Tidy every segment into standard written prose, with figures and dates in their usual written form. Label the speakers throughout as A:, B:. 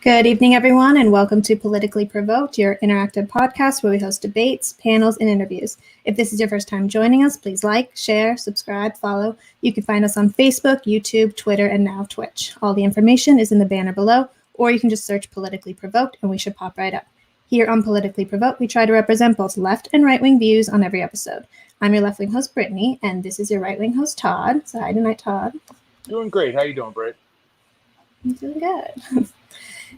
A: Good evening, everyone, and welcome to Politically Provoked, your interactive podcast where we host debates, panels, and interviews. If this is your first time joining us, please like, share, subscribe, follow. You can find us on Facebook, YouTube, Twitter, and now Twitch. All the information is in the banner below, or you can just search Politically Provoked and we should pop right up. Here on Politically Provoked, we try to represent both left and right-wing views on every episode. I'm your left-wing host, Brittany, and this is your right-wing host, Todd. So hi tonight, Todd.
B: Doing great. How you doing, Britt?
A: I'm doing good.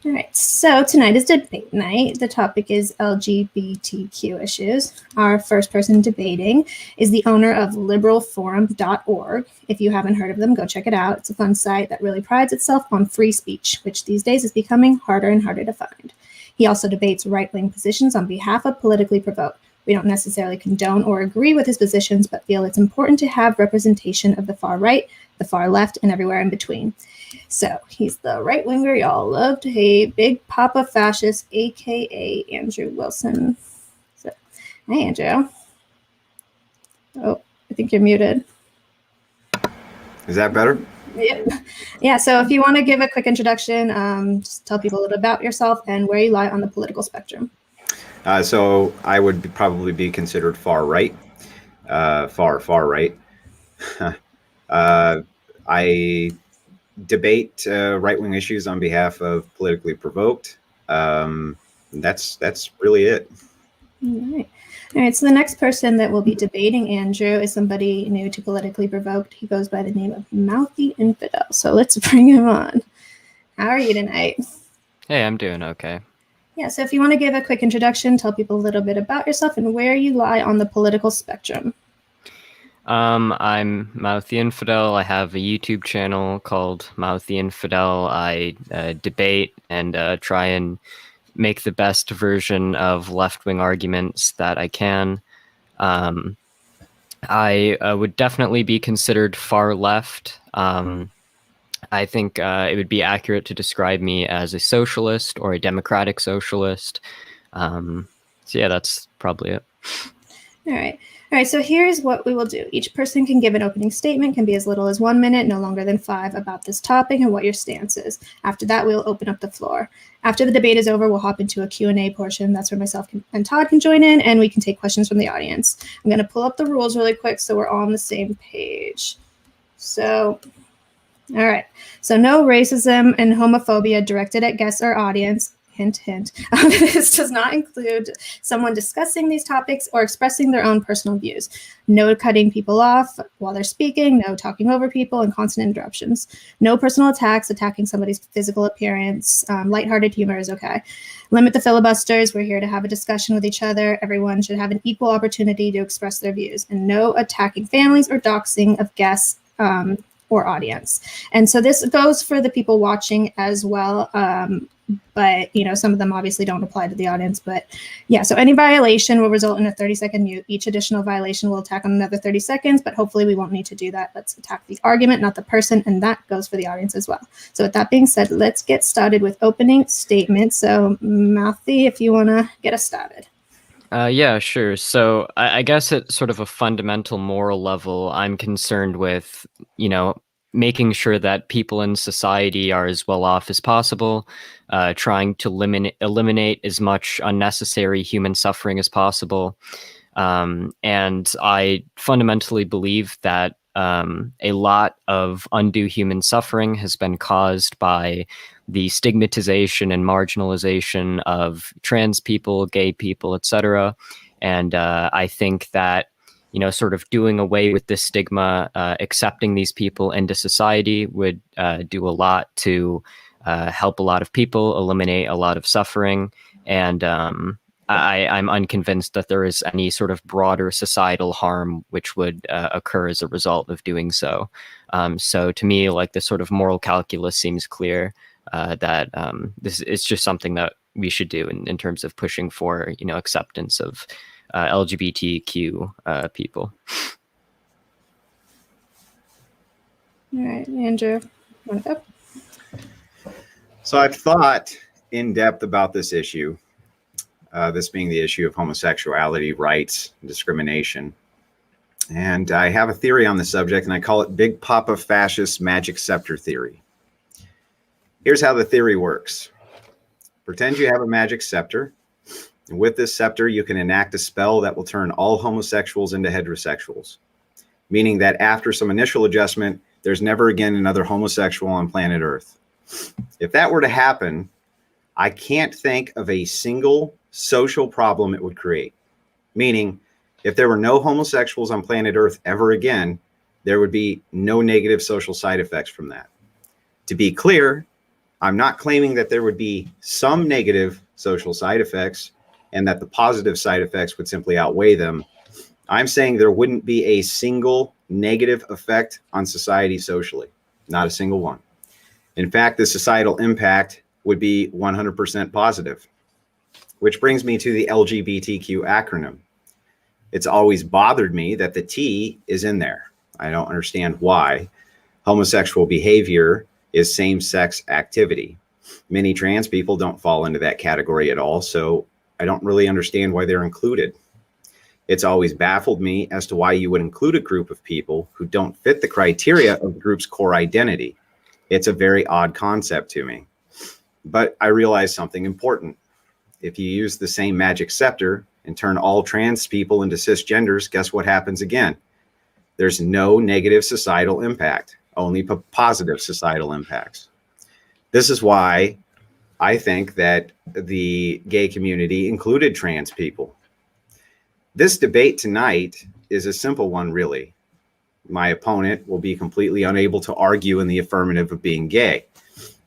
A: All right, so tonight is debate night. The topic is LGBTQ issues. Our first person debating is the owner of liberalforum.org. If you haven't heard of them, go check it out. It's a fun site that really prides itself on free speech, which these days is becoming harder and harder to find. He also debates right-wing positions on behalf of Politically Provoked. We don't necessarily condone or agree with his positions, but feel it's important to have representation of the far right, the far left, and everywhere in between. So he's the right winger y'all love to hate, Big Papa Fascist, aka Andrew Wilson. So, hi, Andrew. Oh, I think you're muted.
C: Is that better?
A: Yep. Yeah. So if you want to give a quick introduction, just tell people a little about yourself and where you lie on the political spectrum.
C: So I would probably be considered far right, far right. I debate right-wing issues on behalf of Politically Provoked. That's really it.
A: All right. So the next person that will be debating Andrew is somebody new to Politically Provoked. He goes by the name of Mouthy Infidel. So let's bring him on. How are you tonight?
D: Hey, I'm doing okay.
A: Yeah, so if you want to give a quick introduction, tell people a little bit about yourself and where you lie on the political spectrum.
D: I'm Mouthy Infidel. I have a YouTube channel called Mouthy Infidel. I debate and try and make the best version of left-wing arguments that I can. I would definitely be considered far left. I think it would be accurate to describe me as a socialist or a democratic socialist. So yeah, that's probably it.
A: All right. So here's what we will do. Each person can give an opening statement, can be as little as 1 minute, no longer than 5, about this topic and what your stance is. After that, we'll open up the floor. After the debate is over, we'll hop into a Q&A portion. That's where myself and Todd can join in, and we can take questions from the audience. I'm going to pull up the rules really quick so we're all on the same page. So, all right. So no racism and homophobia directed at guests or audience. Hint, hint. This does not include someone discussing these topics or expressing their own personal views. No cutting people off while they're speaking, no talking over people, and constant interruptions. No personal attacks, attacking somebody's physical appearance. Lighthearted humor is okay. Limit the filibusters. We're here to have a discussion with each other. Everyone should have an equal opportunity to express their views. And no attacking families or doxing of guests or audience. And so this goes for the people watching as well. But, some of them obviously don't apply to the audience. But yeah, so any violation will result in a 30-second mute. Each additional violation will attack on another 30 seconds, but hopefully we won't need to do that. Let's attack the argument, not the person, and that goes for the audience as well. So with that being said, let's get started with opening statements. So Mouthy, if you want to get us started.
D: Yeah, sure. So I guess at sort of a fundamental moral level, I'm concerned with, making sure that people in society are as well off as possible, trying to eliminate as much unnecessary human suffering as possible. And I fundamentally believe that a lot of undue human suffering has been caused by the stigmatization and marginalization of trans people, gay people, etc. And I think that sort of doing away with this stigma, accepting these people into society would do a lot to help a lot of people, eliminate a lot of suffering. And I'm unconvinced that there is any sort of broader societal harm which would occur as a result of doing so. So to me, like, the sort of moral calculus seems clear that this is just something that we should do in terms of pushing for, acceptance of LGBTQ people.
A: All right, Andrew, want to go?
C: So I've thought in depth about this issue, this being the issue of homosexuality, rights, and discrimination. And I have a theory on the subject, and I call it Big Papa Fascist Magic Scepter Theory. Here's how the theory works. Pretend you have a magic scepter. And with this scepter, you can enact a spell that will turn all homosexuals into heterosexuals, meaning that after some initial adjustment, there's never again another homosexual on planet Earth. If that were to happen, I can't think of a single social problem it would create. Meaning, if there were no homosexuals on planet Earth ever again, there would be no negative social side effects from that. To be clear, I'm not claiming that there would be some negative social side effects and that the positive side effects would simply outweigh them. I'm saying there wouldn't be a single negative effect on society socially, not a single one. In fact, the societal impact would be 100% positive, which brings me to the LGBTQ acronym. It's always bothered me that the T is in there. I don't understand why. Homosexual behavior is same-sex activity. Many trans people don't fall into that category at all, so I don't really understand why they're included. It's always baffled me as to why you would include a group of people who don't fit the criteria of the group's core identity. It's a very odd concept to me. But I realize something important. If you use the same magic scepter and turn all trans people into cisgenders, guess what happens again? There's no negative societal impact, only positive societal impacts. This is why I think that the gay community included trans people. This debate tonight is a simple one, really. My opponent will be completely unable to argue in the affirmative of being gay,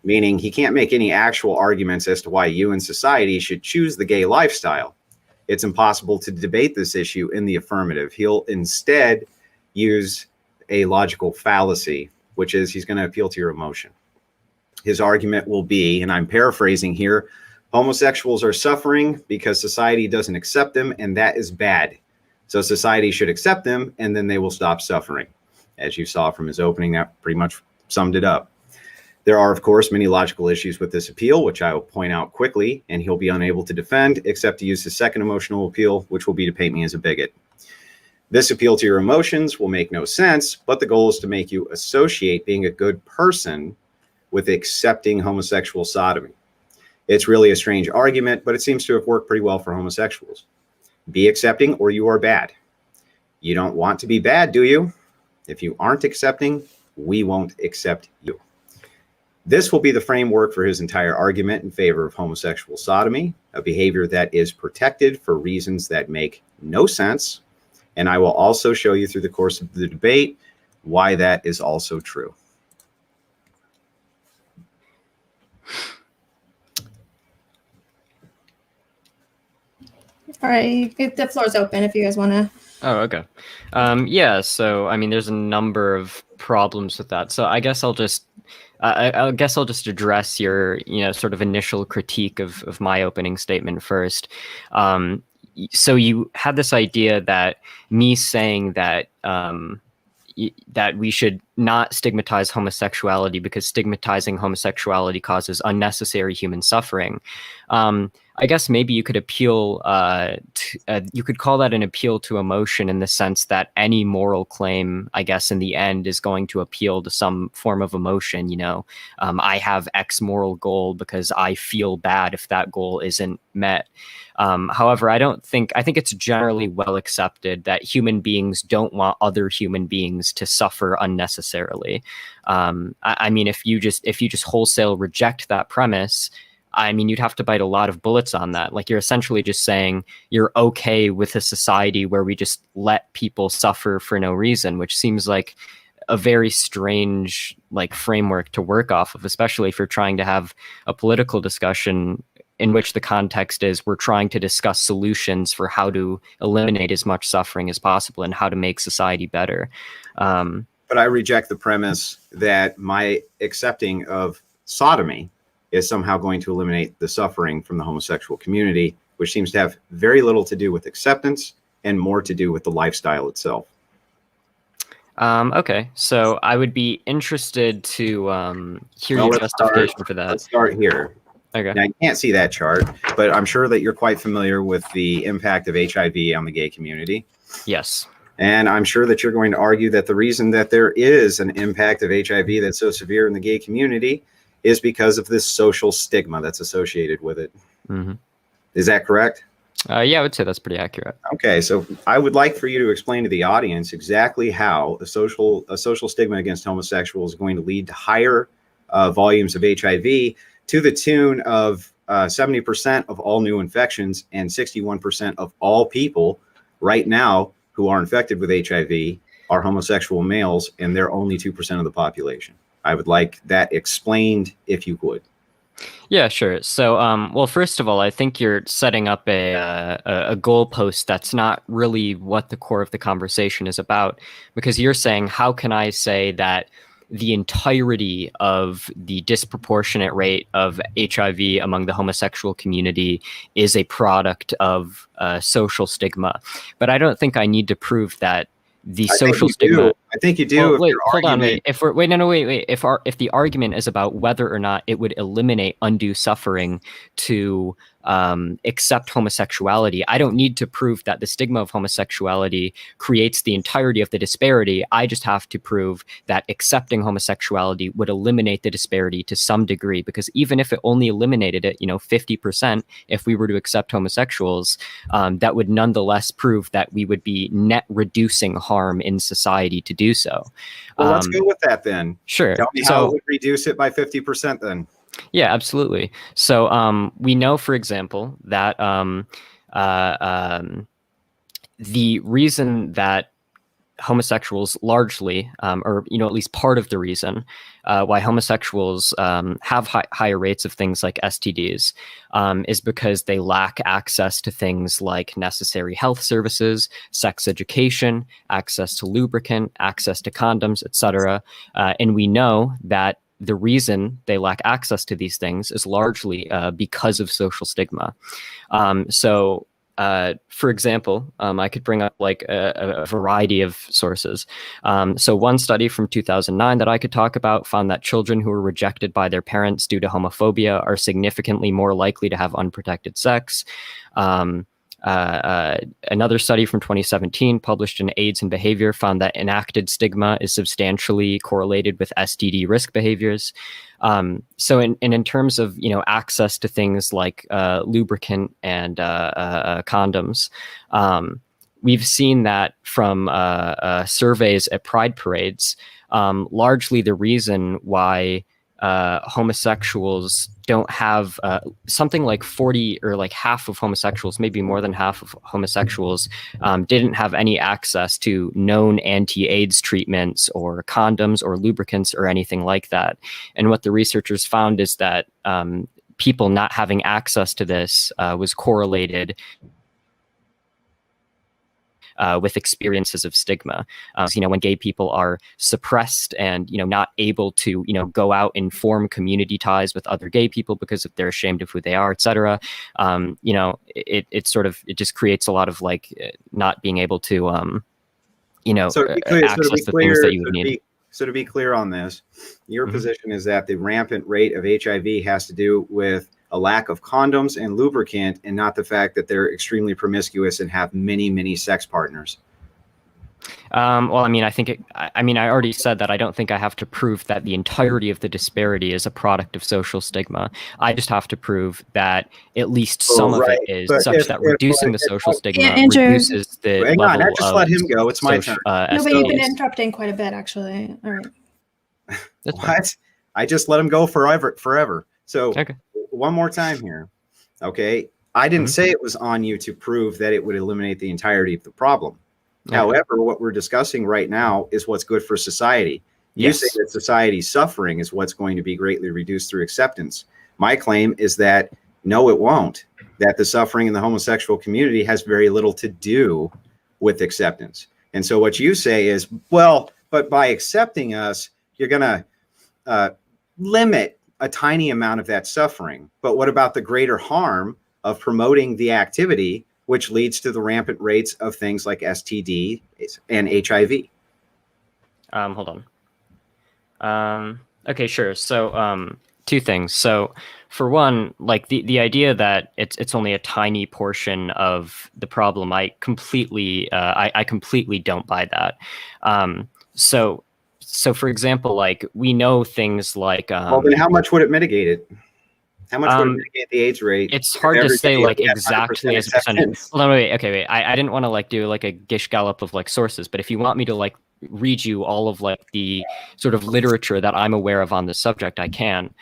C: meaning he can't make any actual arguments as to why you in society should choose the gay lifestyle. It's impossible to debate this issue in the affirmative. He'll instead use a logical fallacy, which is he's going to appeal to your emotion. His argument will be, and I'm paraphrasing here, homosexuals are suffering because society doesn't accept them, and that is bad. So society should accept them, and then they will stop suffering. As you saw from his opening, that pretty much summed it up. There are, of course, many logical issues with this appeal, which I will point out quickly, and he'll be unable to defend, except to use his second emotional appeal, which will be to paint me as a bigot. This appeal to your emotions will make no sense, but the goal is to make you associate being a good person with accepting homosexual sodomy. It's really a strange argument, but it seems to have worked pretty well for homosexuals. Be accepting or you are bad. You don't want to be bad, do you? If you aren't accepting, we won't accept you. This will be the framework for his entire argument in favor of homosexual sodomy, a behavior that is protected for reasons that make no sense. And I will also show you through the course of the debate why that is also true.
A: All right, the floor's open if you guys want to.
D: Oh, okay. Yeah, so I mean, there's a number of problems with that. So I guess I'll just address your, sort of initial critique of my opening statement first. So you had this idea that me saying that that we should not stigmatize homosexuality because stigmatizing homosexuality causes unnecessary human suffering. I guess maybe you could appeal you could call that an appeal to emotion in the sense that any moral claim, I guess, in the end is going to appeal to some form of emotion. I have X moral goal because I feel bad if that goal isn't met. However, I think it's generally well accepted that human beings don't want other human beings to suffer unnecessarily. I mean, if you just wholesale reject that premise, I mean, you'd have to bite a lot of bullets on that. Like, you're essentially just saying you're okay with a society where we just let people suffer for no reason, which seems like a very strange framework to work off of, especially if you're trying to have a political discussion in which the context is we're trying to discuss solutions for how to eliminate as much suffering as possible and how to make society better.
C: But I reject the premise that my accepting of sodomy is somehow going to eliminate the suffering from the homosexual community, which seems to have very little to do with acceptance and more to do with the lifestyle itself.
D: Okay, so I would be interested to hear your justification for that.
C: Let's start here.
D: Okay.
C: Now, I can't see that chart, but I'm sure that you're quite familiar with the impact of HIV on the gay community.
D: Yes.
C: And I'm sure that you're going to argue that the reason that there is an impact of HIV that's so severe in the gay community is because of this social stigma that's associated with it.
D: Mm-hmm.
C: Is that correct?
D: Yeah, I would say that's pretty accurate.
C: Okay, so I would like for you to explain to the audience exactly how a social stigma against homosexuals is going to lead to higher volumes of HIV, to the tune of 70% of all new infections and 61% of all people right now who are infected with HIV are homosexual males, and they're only 2% of the population. I would like that explained, if you would.
D: Yeah, sure. So, well, first of all, I think you're setting up a goalpost that's not really what the core of the conversation is about, because you're saying, how can I say that the entirety of the disproportionate rate of HIV among the homosexual community is a product of social stigma? But I don't think I need to prove that the social stigma.
C: I think you do.
D: Well, wait, hold on, wait. If we're wait, no, no, wait. If the argument is about whether or not it would eliminate undue suffering to accept homosexuality, I don't need to prove that the stigma of homosexuality creates the entirety of the disparity. I just have to prove that accepting homosexuality would eliminate the disparity to some degree, because even if it only eliminated it, 50%, if we were to accept homosexuals, that would nonetheless prove that we would be net reducing harm in society to do so.
C: Well, let's go with that then.
D: Sure.
C: Tell me how it would reduce it by 50% then.
D: Yeah, absolutely. So we know, for example, that the reason that homosexuals largely, or at least part of the reason why homosexuals have higher rates of things like STDs is because they lack access to things like necessary health services, sex education, access to lubricant, access to condoms, etc. And we know that the reason they lack access to these things is largely because of social stigma. For example, I could bring up like a variety of sources. So one study from 2009 that I could talk about found that children who were rejected by their parents due to homophobia are significantly more likely to have unprotected sex. Another study from 2017 published in AIDS and Behavior found that enacted stigma is substantially correlated with STD risk behaviors. So in terms of access to things like lubricant and condoms, we've seen that from surveys at pride parades. Largely the reason why homosexuals don't have something like 40 or like half of homosexuals, maybe more than half of homosexuals, didn't have any access to known anti-AIDS treatments or condoms or lubricants or anything like that. And what the researchers found is that people not having access to this was correlated with experiences of stigma. When gay people are suppressed and not able to go out and form community ties with other gay people because they're ashamed of who they are, etc. It just creates a lot of not being able to access the things that you would need.
C: So to be clear on this, your position is that the rampant rate of HIV has to do with a lack of condoms and lubricant, and not the fact that they're extremely promiscuous and have many, many sex partners.
D: Well, I already said that I don't think I have to prove that the entirety of the disparity is a product of social stigma. I just have to prove that at least some of it is, such that reducing the social stigma reduces the
C: hang
D: level
C: on, just let him go. It's my turn.
A: No, but you've been interrupting quite a bit, actually. All right.
C: What? I just let him go forever. So
D: okay.
C: One more time here. Okay. I didn't say it was on you to prove that it would eliminate the entirety of the problem. Okay. However, what we're discussing right now is what's good for society. You say that society's suffering is what's going to be greatly reduced through acceptance. My claim is that no, it won't. That the suffering in the homosexual community has very little to do with acceptance. And so what you say is, well, but by accepting us, you're going to limit a tiny amount of that suffering. But what about the greater harm of promoting the activity, which leads to the rampant rates of things like STD and HIV?
D: Hold on. Okay, sure. So two things. So for one, like the idea that it's only a tiny portion of the problem, I completely don't buy that. So So, for example, like we know things like.
C: Well, then how much would it mitigate it? How much would it mitigate the AIDS rate?
D: It's hard to say like exactly as a percentage.
C: acceptance?
D: Hold on, wait, okay, wait. I didn't want to like do like a Gish Gallop of like sources, but if you want me to like read you all of like the sort of literature that I'm aware of on this subject, I can.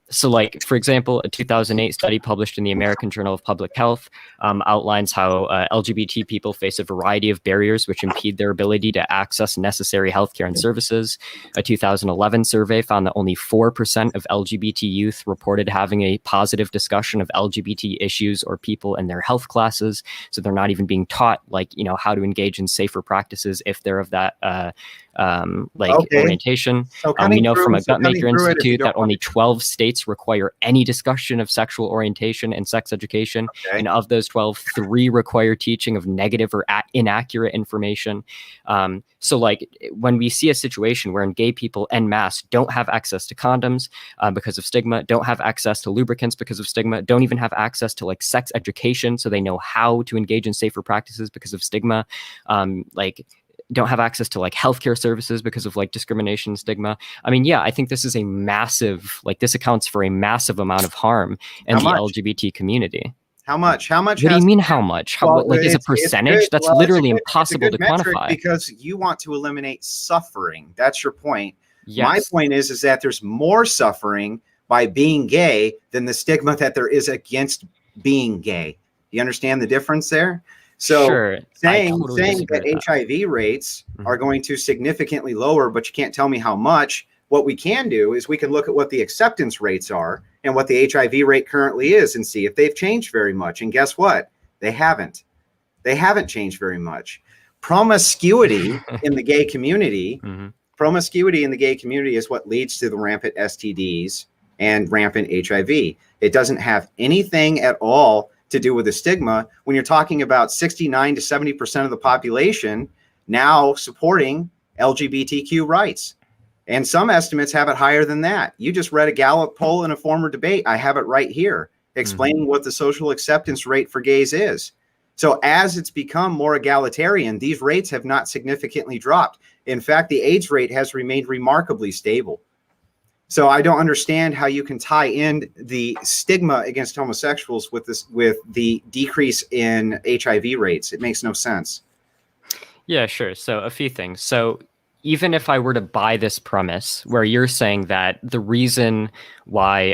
D: So like, for example, a 2008 study published in the American Journal of Public Health outlines how LGBT people face a variety of barriers which impede their ability to access necessary healthcare and services. A 2011 survey found that only 4% of LGBT youth reported having a positive discussion of LGBT issues or people in their health classes. So they're not even being taught like, you know, how to engage in safer practices if they're of that orientation. We know from a Gutmaker Institute that only 12 states require any discussion of sexual orientation and sex education.
C: Okay.
D: And of those 12, 3 require teaching of negative or inaccurate information. So like when we see a situation wherein gay people en masse don't have access to condoms because of stigma, don't have access to lubricants because of stigma, don't even have access to like sex education so they know how to engage in safer practices because of stigma, like don't have access to like healthcare services because of like discrimination and stigma. I mean, yeah, I think this is a massive, like this accounts for a massive amount of harm in the LGBT community.
C: How much? How much?
D: What do you mean how much? How, like is a percentage? That's literally impossible to quantify.
C: Because you want to eliminate suffering. That's your point.
D: Yes.
C: My point is that there's more suffering by being gay than the stigma that there is against being gay. You understand the difference there? So
D: sure.
C: saying that HIV rates are going to significantly lower, but you can't tell me how much. What we can do is we can look at what the acceptance rates are and what the HIV rate currently is and see if they've changed very much. And guess what? They haven't. They haven't changed very much. Promiscuity in the gay community, promiscuity in the gay community is what leads to the rampant STDs and rampant HIV. It doesn't have anything at all to do with the stigma when you're talking about 69 to 70% of the population now supporting LGBTQ rights. And some estimates have it higher than that. You just read a Gallup poll in a former debate. I have it right here explaining what the social acceptance rate for gays is. So as it's become more egalitarian, these rates have not significantly dropped. In fact, the AIDS rate has remained remarkably stable. So I don't understand how you can tie in the stigma against homosexuals with this, with the decrease in HIV rates. It makes no sense.
D: Yeah, sure. So a few things. So even if I were to buy this premise where you're saying that the reason why,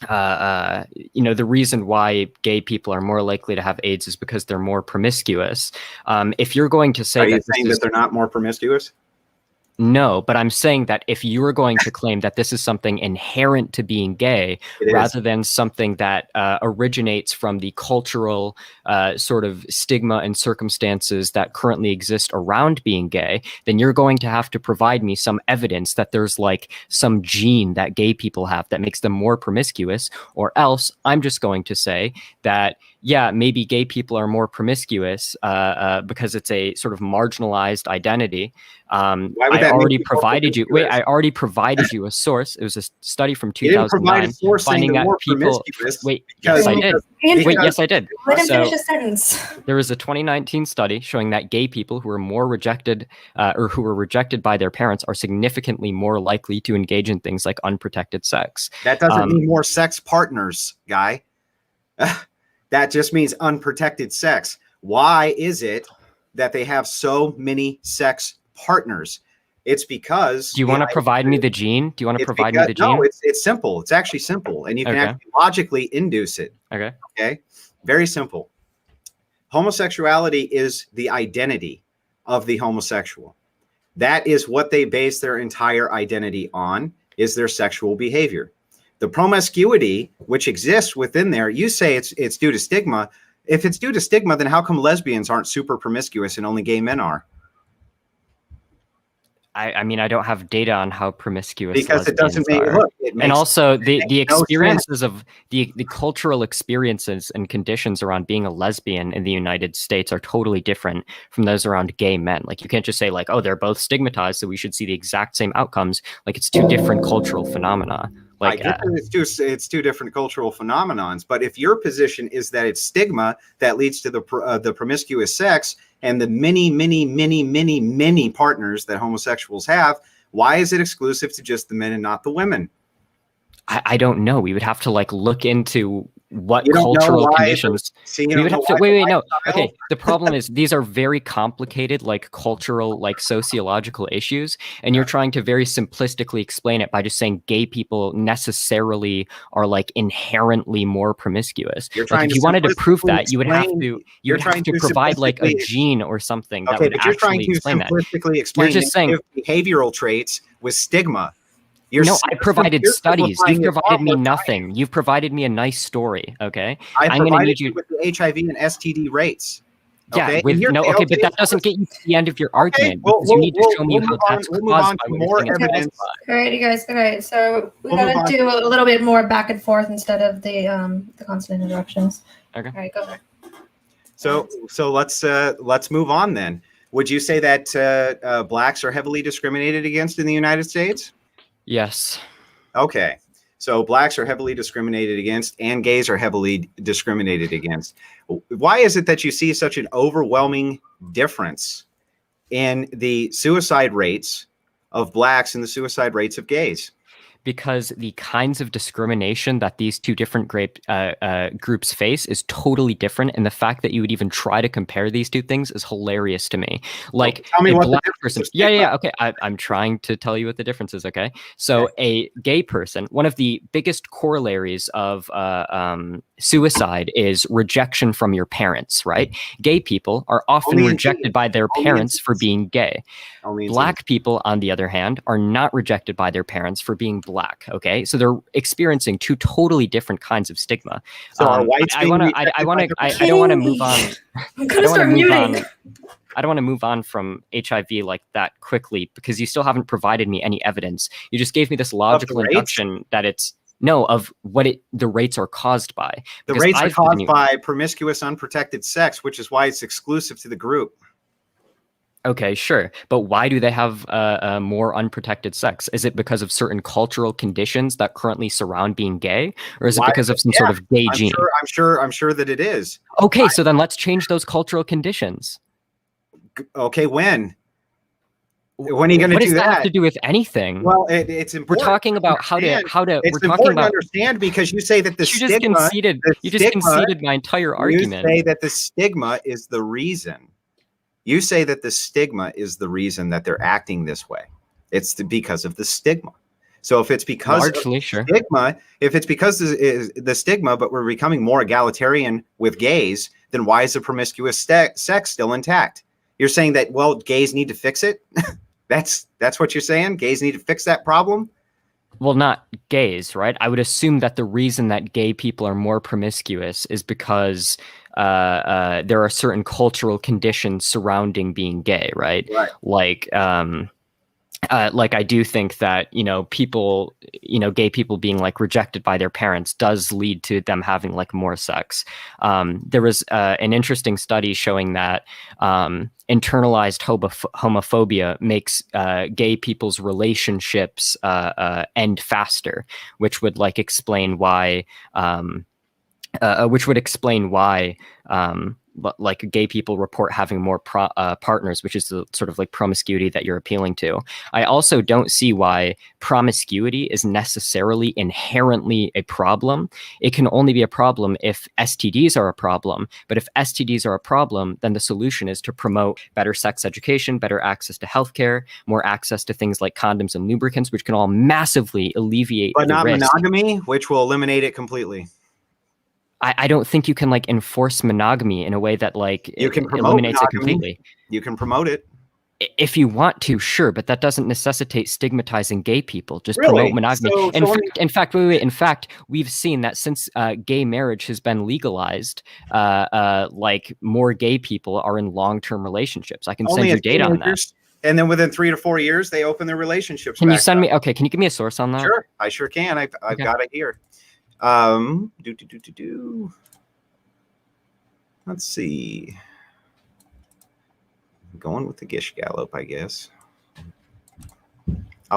D: the reason why gay people are more likely to have AIDS is because they're more promiscuous. If you're going to say
C: are you saying that they're not more promiscuous?
D: No, but I'm saying that if you were going to claim that this is something inherent to being gay, rather than something that originates from the cultural sort of stigma and circumstances that currently exist around being gay, then you're going to have to provide me some evidence that there's like some gene that gay people have that makes them more promiscuous, or else I'm just going to say that, yeah, maybe gay people are more promiscuous because it's a sort of marginalized identity. I already provided you. Wait, I already provided you a source. It was a study from 2009 finding that people. Wait, yes, I did. Wait, yes, I did.
A: Let him finish a sentence.
D: There was a 2019 study showing that gay people who are more rejected or who were rejected by their parents are significantly more likely to engage in things like unprotected sex.
C: That doesn't mean more sex partners, guy. That just means unprotected sex. Why is it that they have so many sex partners? It's because.
D: Do you want to provide me the gene? Do you want to provide me the gene?
C: No, it's simple. It's actually simple, and you can actually logically induce it. Okay. Very simple. Homosexuality is the identity of the homosexual. That is what they base their entire identity on, is their sexual behavior. The promiscuity which exists within there, you say it's due to stigma. If it's due to stigma, then how come lesbians aren't super promiscuous and only gay men are?
D: I mean, I don't have data on how promiscuous
C: because it doesn't make
D: are.
C: Look,
D: and also the experiences of the cultural experiences and conditions around being a lesbian in the United States are totally different from those around gay men. Like you can't just say like, oh, they're both stigmatized, so we should see the exact same outcomes. Like it's two different cultural phenomena.
C: I get that it's two different cultural phenomenons, but if your position is that it's stigma that leads to the promiscuous sex and the many partners that homosexuals have, why is it exclusive to just the men and not the women?
D: I don't know. We would have to like look into what cultural conditions. We would have to wait. No, okay. The problem is these are very complicated, like cultural, like sociological issues, and you're trying to very simplistically explain it by just saying gay people necessarily are like inherently more promiscuous. Like if you wanted to prove that, you would have to provide like a gene or something that would actually explain that.
C: You're just saying behavioral traits with stigma.
D: I provided studies. You've provided me nothing. You've provided me a nice story. Okay,
C: I'm going to need you with the HIV and STD rates.
D: Okay? Yeah, but that doesn't get you to the end of your argument. Because you need to show me how that's caused by
C: more evidence.
A: All right, you guys. All right, so we gotta do a little bit more back and forth instead of the constant interruptions.
D: Okay.
A: All right, go ahead.
C: So let's move on then. Would you say that blacks are heavily discriminated against in the United States?
D: Yes.
C: Okay. So blacks are heavily discriminated against and gays are heavily discriminated against. Why is it that you see such an overwhelming difference in the suicide rates of blacks and the suicide rates of gays?
D: Because the kinds of discrimination that these two different groups face is totally different, and the fact that you would even try to compare these two things is hilarious to me. Like,
C: tell me
D: a
C: what
D: black person, okay, I'm trying to tell you what the difference is. Okay, so a gay person, one of the biggest corollaries of suicide is rejection from your parents. Right? Gay people are often rejected by their parents for being gay. Black people, on the other hand, are not rejected by their parents for being black. Okay, so they're experiencing two totally different kinds of stigma.
C: So are whites
D: I don't want to move on.
A: I'm gonna start muting.
D: I don't want to move on from HIV like that quickly because you still haven't provided me any evidence. You just gave me this logical induction that it's of what the rates are caused by.
C: The rates are caused by promiscuous, unprotected sex, which is why it's exclusive to the group.
D: Okay, sure. But why do they have more unprotected sex? Is it because of certain cultural conditions that currently surround being gay? Or is it because of some sort of gay gene?
C: I'm sure that it is.
D: Okay, so then let's change those cultural conditions.
C: Okay, when? When are you going to do that?
D: What does that have to do with anything?
C: Well, it's important.
D: We're talking about how to.
C: It's important to understand because you say that the stigma.
D: You just conceded my entire argument.
C: You say that the stigma is the reason. You say that the stigma is the reason that they're acting this way. It's because of the stigma. So if it's because of the stigma, if it's because the stigma, but we're becoming more egalitarian with gays, then why is the promiscuous sex still intact? You're saying that, well, gays need to fix it? That's what you're saying? Gays need to fix that problem?
D: Well, not gays, right? I would assume that the reason that gay people are more promiscuous is because there are certain cultural conditions surrounding being gay, right? Like I do think that, people, gay people being like rejected by their parents does lead to them having like more sex. There was an interesting study showing that internalized homophobia makes gay people's relationships end faster, which would like explain why. Like gay people report having more partners, which is the sort of like promiscuity that you're appealing to. I also don't see why promiscuity is necessarily inherently a problem. It can only be a problem if STDs are a problem. But if STDs are a problem, then the solution is to promote better sex education, better access to healthcare, more access to things like condoms and lubricants, which can all massively alleviate
C: but
D: the
C: not
D: risk.
C: Monogamy, which will eliminate it completely.
D: I don't think you can like enforce monogamy in a way that like eliminates it completely.
C: You can promote it.
D: If you want to, sure, but that doesn't necessitate stigmatizing gay people. Just promote monogamy. In fact, we've seen that since gay marriage has been legalized, like more gay people are in long-term relationships. I can send you data on that.
C: And then within 3 to 4 years, they open their relationships.
D: Can you send me? Okay, can you give me a source on that?
C: Sure, I sure can. I've got it here. Let's see. Going with the Gish Gallop, I guess.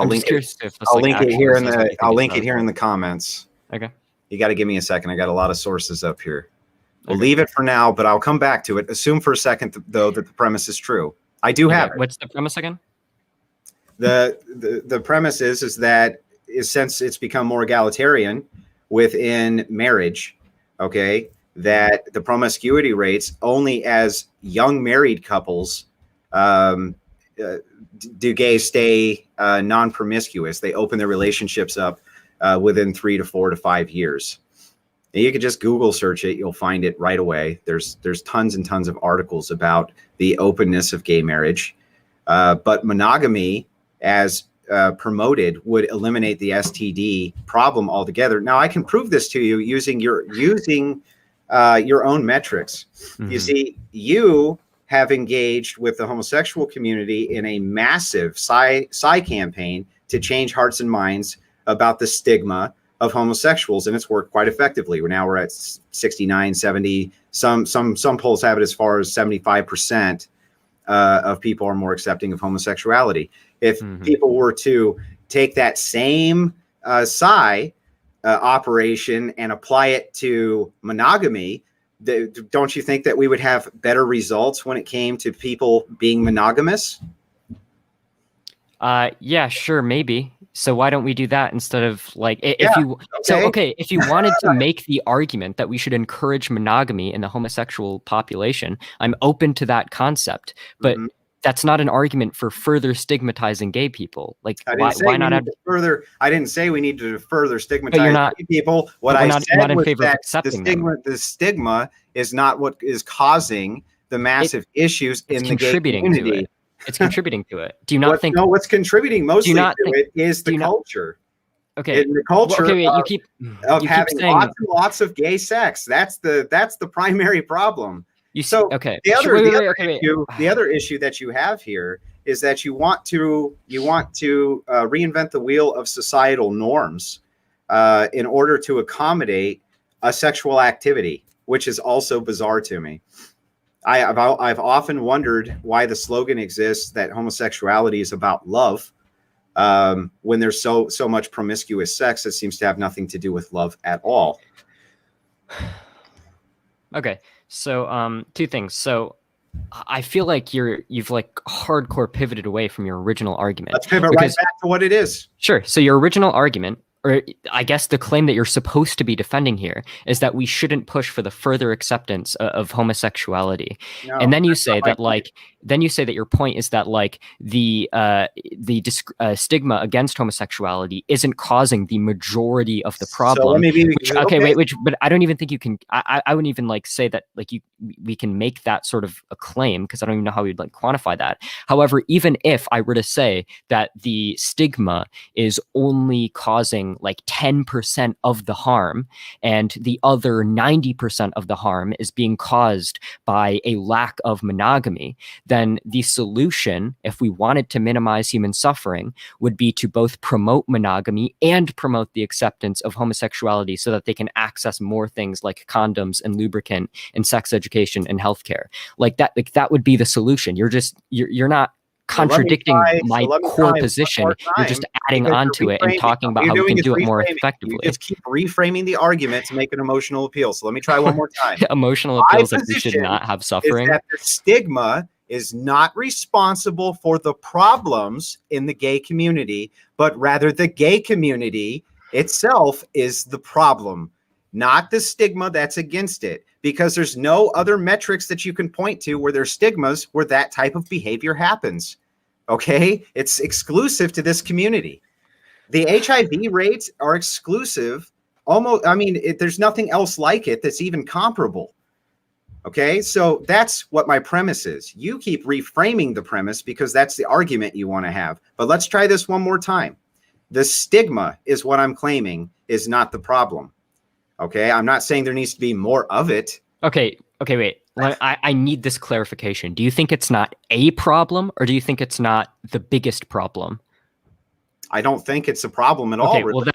D: I'm just curious if this,
C: I'll
D: like,
C: link it
D: actually
C: here in
D: says what you
C: the
D: think
C: I'll
D: it
C: link it
D: says.
C: here in the comments.
D: Okay.
C: You got to give me a second. I got a lot of sources up here. We'll
D: Okay.
C: leave it for now, but I'll come back to it. Assume for a second, though, that the premise is true. I do have it.
D: What's the premise again?
C: The premise is that since it's become more egalitarian within marriage, okay, that the promiscuity rates only as young married couples do gays stay non-promiscuous. They open their relationships up within 3 to 4 to 5 years. And you could just Google search it. You'll find it right away. There's tons and tons of articles about the openness of gay marriage. But monogamy, as promoted, would eliminate the STD problem altogether. Now, I can prove this to you using your own metrics. Mm-hmm. You see, you have engaged with the homosexual community in a massive PSI campaign to change hearts and minds about the stigma of homosexuals, and it's worked quite effectively. We're at 69, 70. Some polls have it as far as 75% of people are more accepting of homosexuality. If people were to take that same PSI operation and apply it to monogamy, don't you think that we would have better results when it came to people being monogamous?
D: Yeah, sure, maybe. So why don't we do that instead of like if you wanted to make the argument that we should encourage monogamy in the homosexual population, I'm open to that concept, but that's not an argument for further stigmatizing gay people. Like why not add
C: further? I didn't say we need to further stigmatize gay people. What I said was that the stigma is not what is causing the massive issues in the gay community.
D: It's contributing to it. Do you not think?
C: No, what's contributing mostly to it is the culture.
D: Okay.
C: In the culture
D: you keep
C: having
D: saying
C: lots and lots of gay sex. That's the primary problem. The other issue that you have here is that you want to reinvent the wheel of societal norms in order to accommodate a sexual activity, which is also bizarre to me. I've often wondered why the slogan exists that homosexuality is about love, when there's so much promiscuous sex that seems to have nothing to do with love at all.
D: Okay, so two things. So I feel like you've like hardcore pivoted away from your original argument.
C: Let's pivot right back to what it is.
D: Sure. So your original argument, or I guess the claim that you're supposed to be defending here, is that we shouldn't push for the further acceptance of homosexuality. No, and then you say that your point is that like the stigma against homosexuality isn't causing the majority of the problem. So but I don't even think you can. I wouldn't even like say that like we can make that sort of a claim because I don't even know how we'd like quantify that. However, even if I were to say that the stigma is only causing like 10% of the harm and the other 90% of the harm is being caused by a lack of monogamy, then the solution, if we wanted to minimize human suffering, would be to both promote monogamy and promote the acceptance of homosexuality so that they can access more things like condoms and lubricant and sex education and healthcare. Like that would be the solution. You're not contradicting my core position. You're just adding on to it and talking about how we can do it more effectively.
C: You just keep reframing the argument to make an emotional appeal. So let me try one more time.
D: Emotional appeals that we should not have suffering.
C: Is that the stigma is not responsible for the problems in the gay community, but rather the gay community itself is the problem, not the stigma that's against it. Because there's no other metrics that you can point to where there's stigmas where that type of behavior happens. Okay? It's exclusive to this community. The HIV rates are exclusive. There's nothing else like it that's even comparable. Okay? So that's what my premise is. You keep reframing the premise because that's the argument you want to have. But let's try this one more time. The stigma is what I'm claiming is not the problem. Okay, I'm not saying there needs to be more of it.
D: Okay, wait. I need this clarification. Do you think it's not a problem, or do you think it's not the biggest problem?
C: I don't think it's a problem at all.
D: Okay, well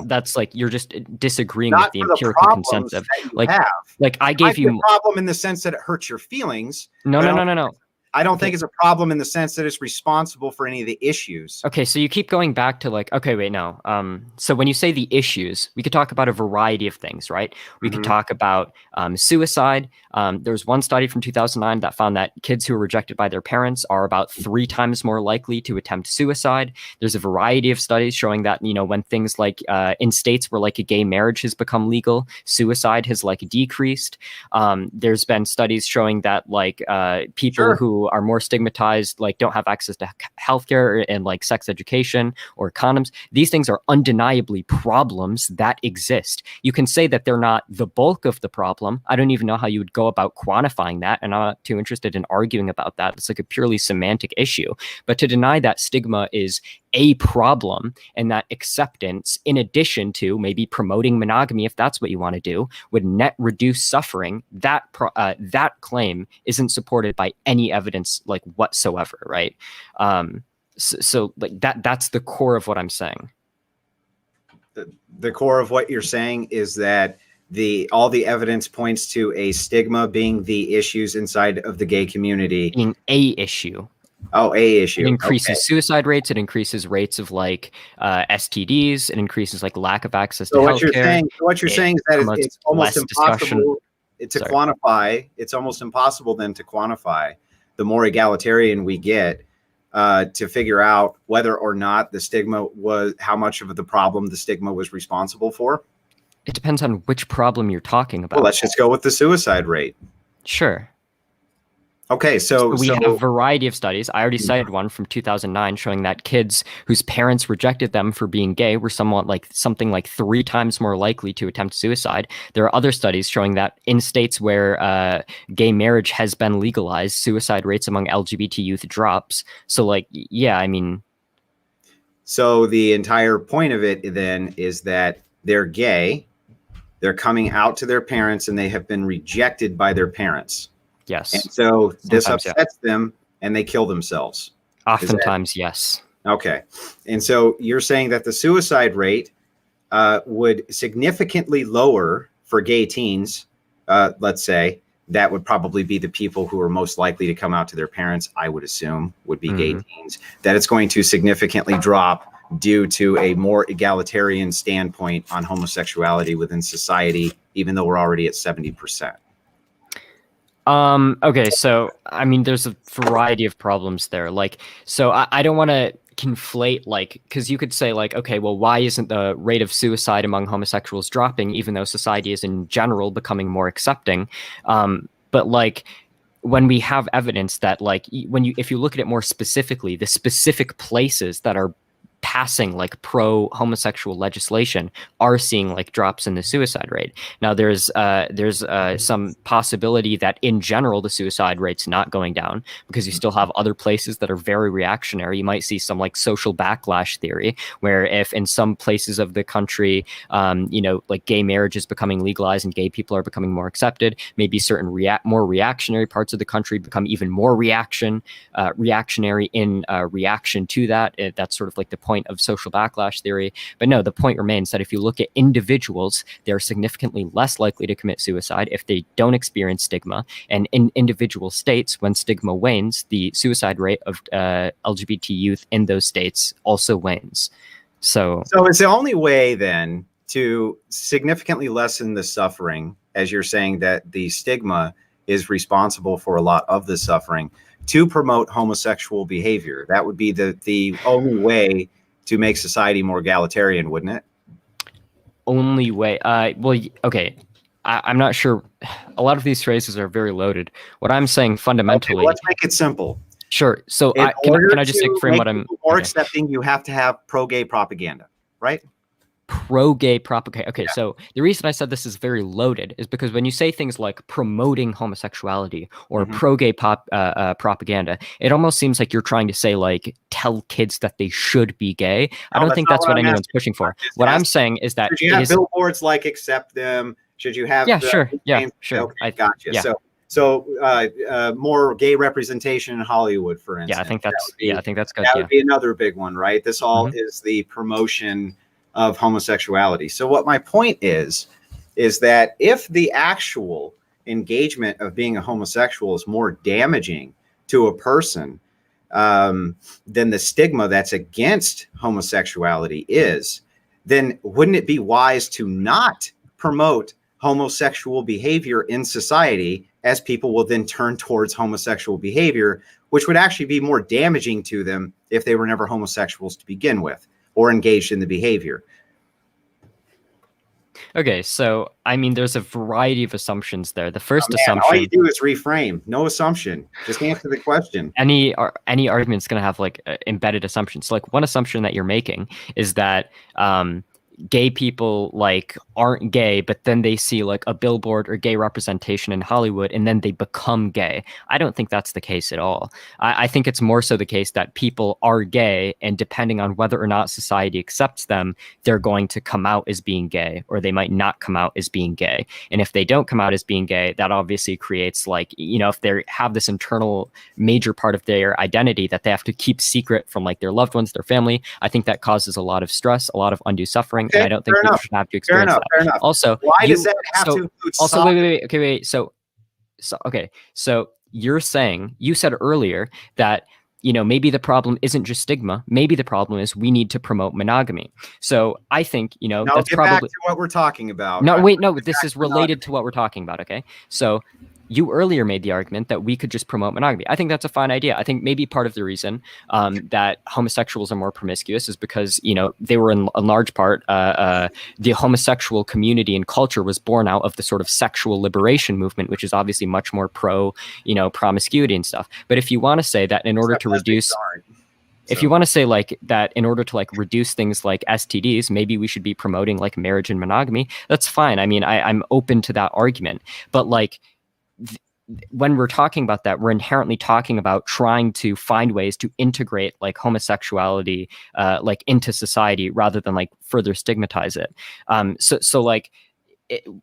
D: that's like you're just disagreeing with the empirical consensus. Like I gave you
C: a problem in the sense that it hurts your feelings.
D: No.
C: I don't think it's a problem in the sense that it's responsible for any of the issues.
D: Okay, so you keep going back to like, okay, wait, no. So when you say the issues, we could talk about a variety of things, right? We could talk about suicide. There was one study from 2009 that found that kids who are rejected by their parents are about 3 times more likely to attempt suicide. There's a variety of studies showing that, you know, when things like in states where like a gay marriage has become legal, suicide has like decreased. There's been studies showing that like people who are more stigmatized, like don't have access to healthcare and like sex education or condoms. These things are undeniably problems that exist. You can say that they're not the bulk of the problem. I don't even know how you would go about quantifying that, and I'm not too interested in arguing about that. It's like a purely semantic issue. But to deny that stigma is a problem and that acceptance, in addition to maybe promoting monogamy, if that's what you want to do, would net reduce suffering, that claim isn't supported by any evidence like whatsoever, right? So like that's the core of what I'm saying.
C: The core of what you're saying is that all the evidence points to a stigma being the issues inside of the gay community.
D: Being a issue.
C: Oh, a issue.
D: It increases suicide rates. It increases rates of like STDs. It increases like lack of access to healthcare.
C: What you're saying is that it's almost impossible to quantify. It's almost impossible then to quantify. The more egalitarian we get, to figure out whether or not the stigma was, how much of the problem the stigma was responsible for.
D: It depends on which problem you're talking about.
C: Well, let's just go with the suicide rate.
D: Sure.
C: Okay, so
D: we have a variety of studies. I already cited one from 2009 showing that kids whose parents rejected them for being gay were something like 3 times more likely to attempt suicide. There are other studies showing that in states where gay marriage has been legalized, suicide rates among LGBT youth drops. So like, yeah, I mean.
C: So the entire point of it then is that they're gay, they're coming out to their parents, and they have been rejected by their parents.
D: Yes.
C: And so this upsets them and they kill themselves.
D: Oftentimes, yes.
C: Okay. And so you're saying that the suicide rate would significantly lower for gay teens, let's say, that would probably be the people who are most likely to come out to their parents, I would assume, would be gay teens, that it's going to significantly drop due to a more egalitarian standpoint on homosexuality within society, even though we're already at 70%.
D: Okay, so I mean, there's a variety of problems there. Like, so I don't want to conflate, like, because you could say, like, okay, well, why isn't the rate of suicide among homosexuals dropping, even though society is in general becoming more accepting? But like, when we have evidence that, like, if you look at it more specifically, the specific places that are passing like pro-homosexual legislation are seeing like drops in the suicide rate. Now there's some possibility that in general the suicide rate's not going down because you still have other places that are very reactionary. You might see some like social backlash theory where if in some places of the country like gay marriage is becoming legalized and gay people are becoming more accepted, maybe certain more reactionary parts of the country become even more reactionary in reaction to that. That's sort of like the point of social backlash theory. But no, the point remains that if you look at individuals, they're significantly less likely to commit suicide if they don't experience stigma. And in individual states, when stigma wanes, the suicide rate of LGBT youth in those states also wanes. So
C: it's the only way then to significantly lessen the suffering, as you're saying that the stigma is responsible for a lot of the suffering, to promote homosexual behavior. That would be the only way to make society more egalitarian, wouldn't it?
D: Only way. Well, okay. I'm not sure. A lot of these phrases are very loaded. What I'm saying fundamentally.
C: Okay, let's make it simple.
D: Sure. So can I just frame what I'm
C: more accepting? You have to have pro-gay propaganda, right?
D: Pro-gay propaganda. Okay, so the reason I said this is very loaded is because when you say things like promoting homosexuality or pro-gay propaganda, it almost seems like you're trying to say like tell kids that they should be gay. I don't think that's what anyone's pushing for. What I'm saying is that
C: should you have billboards like accept them? Should you have
D: sure.
C: Okay, gotcha. Yeah. So more gay representation in Hollywood, for instance.
D: Yeah, I think that's good.
C: That would be another big one, right? This all is the promotion of homosexuality. So what my point is that if the actual engagement of being a homosexual is more damaging to a person than the stigma that's against homosexuality is, then wouldn't it be wise to not promote homosexual behavior in society, as people will then turn towards homosexual behavior, which would actually be more damaging to them if they were never homosexuals to begin with or engaged in the behavior?
D: Okay, so I mean, there's a variety of assumptions there. The first assumption,
C: all you do is reframe. No assumption. Just answer the question.
D: Any argument's going to have like embedded assumptions. So, like, one assumption that you're making is that gay people like aren't gay, but then they see like a billboard or gay representation in Hollywood and then they become gay. I don't think that's the case at all. I think it's more so the case that people are gay, and depending on whether or not society accepts them, they're going to come out as being gay, or they might not come out as being gay. And if they don't come out as being gay, that obviously creates, like, you know, if they have this internal major part of their identity that they have to keep secret from like their loved ones, their family, I think that causes a lot of stress, a lot of undue suffering. And I don't think people should have to experience that.
C: Fair enough.
D: Also,
C: why does that have to include
D: also, wait. So, okay. So you said earlier that, you know, maybe the problem isn't just stigma. Maybe the problem is we need to promote monogamy. So I think, you know, that's
C: get
D: probably
C: back to what we're talking about.
D: No, wait, no, this is related to what we're talking about. Okay. So you earlier made the argument that we could just promote monogamy. I think that's a fine idea. I think maybe part of the reason that homosexuals are more promiscuous is because, you know, they were in large part, the homosexual community and culture was born out of the sort of sexual liberation movement, which is obviously much more pro, you know, promiscuity and stuff. But if you want to say that in order to reduce... If you want to say like that in order to like reduce things like STDs, maybe we should be promoting like marriage and monogamy, that's fine. I mean, I'm open to that argument. But like, when we're talking about that, we're inherently talking about trying to find ways to integrate like homosexuality like into society rather than like further stigmatize it. So like,